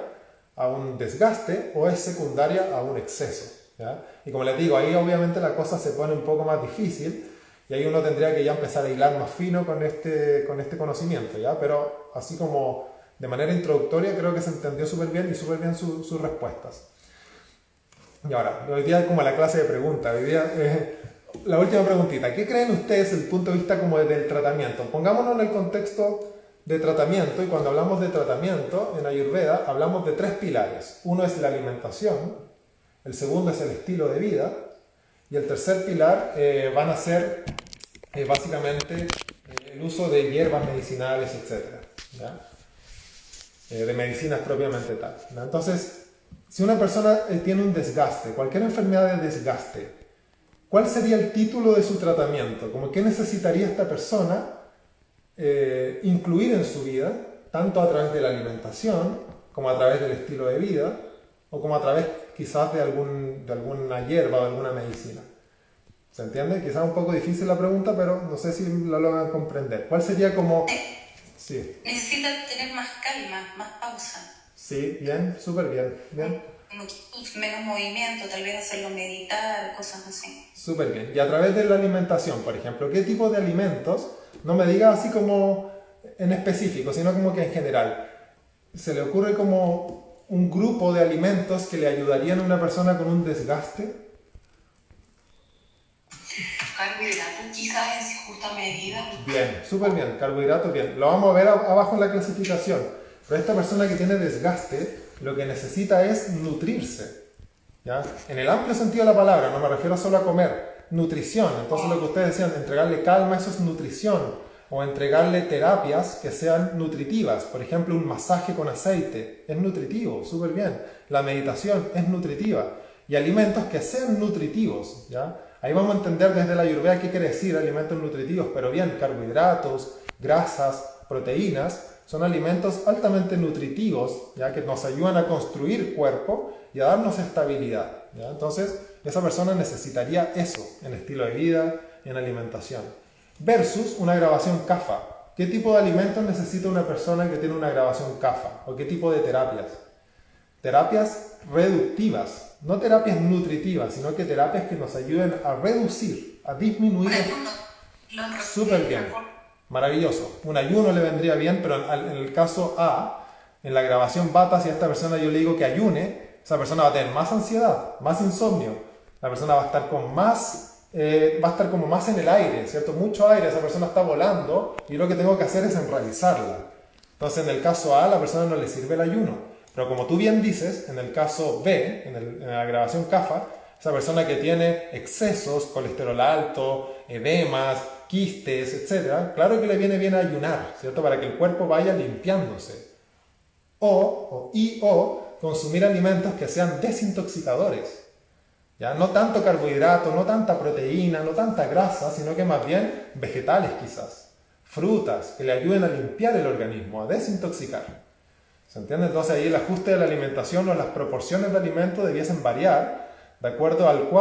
Speaker 1: a un desgaste o es secundaria a un exceso, ¿ya? Y como les digo, ahí obviamente la cosa se pone un poco más difícil y ahí uno tendría que ya empezar a hilar más fino con este conocimiento, ¿ya? Pero así como de manera introductoria creo que se entendió súper bien y súper bien sus respuestas. Y ahora, hoy día es como la clase de preguntas, hoy día la última preguntita. ¿Qué creen ustedes desde el punto de vista como del tratamiento? Pongámonos en el contexto de tratamiento, y cuando hablamos de tratamiento en Ayurveda hablamos de 3 pilares. Uno es la alimentación, el segundo es el estilo de vida y el tercer pilar van a ser básicamente el uso de hierbas medicinales, etc. De medicinas propiamente tal, ¿no? Entonces, si una persona tiene un desgaste, cualquier enfermedad de desgaste, ¿cuál sería el título de su tratamiento? Como qué necesitaría esta persona incluir en su vida, tanto a través de la alimentación, como a través del estilo de vida, o como a través quizás de alguna hierba o alguna medicina. ¿Se entiende? Quizás un poco difícil la pregunta, pero no sé si la logran comprender. ¿Cuál sería como...? Sí.
Speaker 3: Necesita tener más calma, más pausa.
Speaker 1: Sí, bien, súper bien, bien.
Speaker 3: Menos movimiento, tal vez hacerlo meditar, cosas así.
Speaker 1: Súper bien. Y a través de la alimentación, por ejemplo, ¿qué tipo de alimentos? No me diga así como en específico, sino como que en general. ¿Se le ocurre como un grupo de alimentos que le ayudarían a una persona con un desgaste?
Speaker 3: Carbohidratos quizás en su justa medida.
Speaker 1: Bien, súper bien. Carbohidratos, bien. Lo vamos a ver abajo en la clasificación. Pero esta persona que tiene desgaste, lo que necesita es nutrirse, ¿ya? En el amplio sentido de la palabra, no me refiero solo a comer, nutrición. Entonces lo que ustedes decían, entregarle calma, eso es nutrición. O entregarle terapias que sean nutritivas. Por ejemplo, un masaje con aceite es nutritivo, súper bien. La meditación es nutritiva. Y alimentos que sean nutritivos, ¿ya? Ahí vamos a entender desde la Ayurveda qué quiere decir alimentos nutritivos, pero bien, carbohidratos, grasas, proteínas, son alimentos altamente nutritivos, ¿ya? Que nos ayudan a construir cuerpo y a darnos estabilidad, ¿ya? Entonces, esa persona necesitaría eso en estilo de vida y en alimentación. Versus una agravación kapha. ¿Qué tipo de alimentos necesita una persona que tiene una agravación kapha? ¿O qué tipo de terapias? Terapias reductivas. No terapias nutritivas, sino que terapias que nos ayuden a reducir, a disminuir. Súper bien. Maravilloso. Un ayuno le vendría bien, pero en el caso A, en la grabación Vata, si a esta persona yo le digo que ayune, esa persona va a tener más ansiedad, más insomnio. La persona va a estar con más, va a estar como más en el aire, ¿cierto? Mucho aire, esa persona está volando y lo que tengo que hacer es enraizarla. Entonces, en el caso A, a la persona no le sirve el ayuno. Pero como tú bien dices, en el caso B, en la grabación kapha, esa persona que tiene excesos, colesterol alto, edemas, quistes, etc., claro que le viene bien ayunar, ¿cierto? Para que el cuerpo vaya limpiándose. O consumir alimentos que sean desintoxicadores. ¿Ya? No tanto carbohidrato, no tanta proteína, no tanta grasa, sino que más bien vegetales quizás. Frutas que le ayuden a limpiar el organismo, a desintoxicar. ¿Se entiende? Entonces ahí el ajuste de la alimentación o las proporciones de alimentos debiesen variar de acuerdo al cual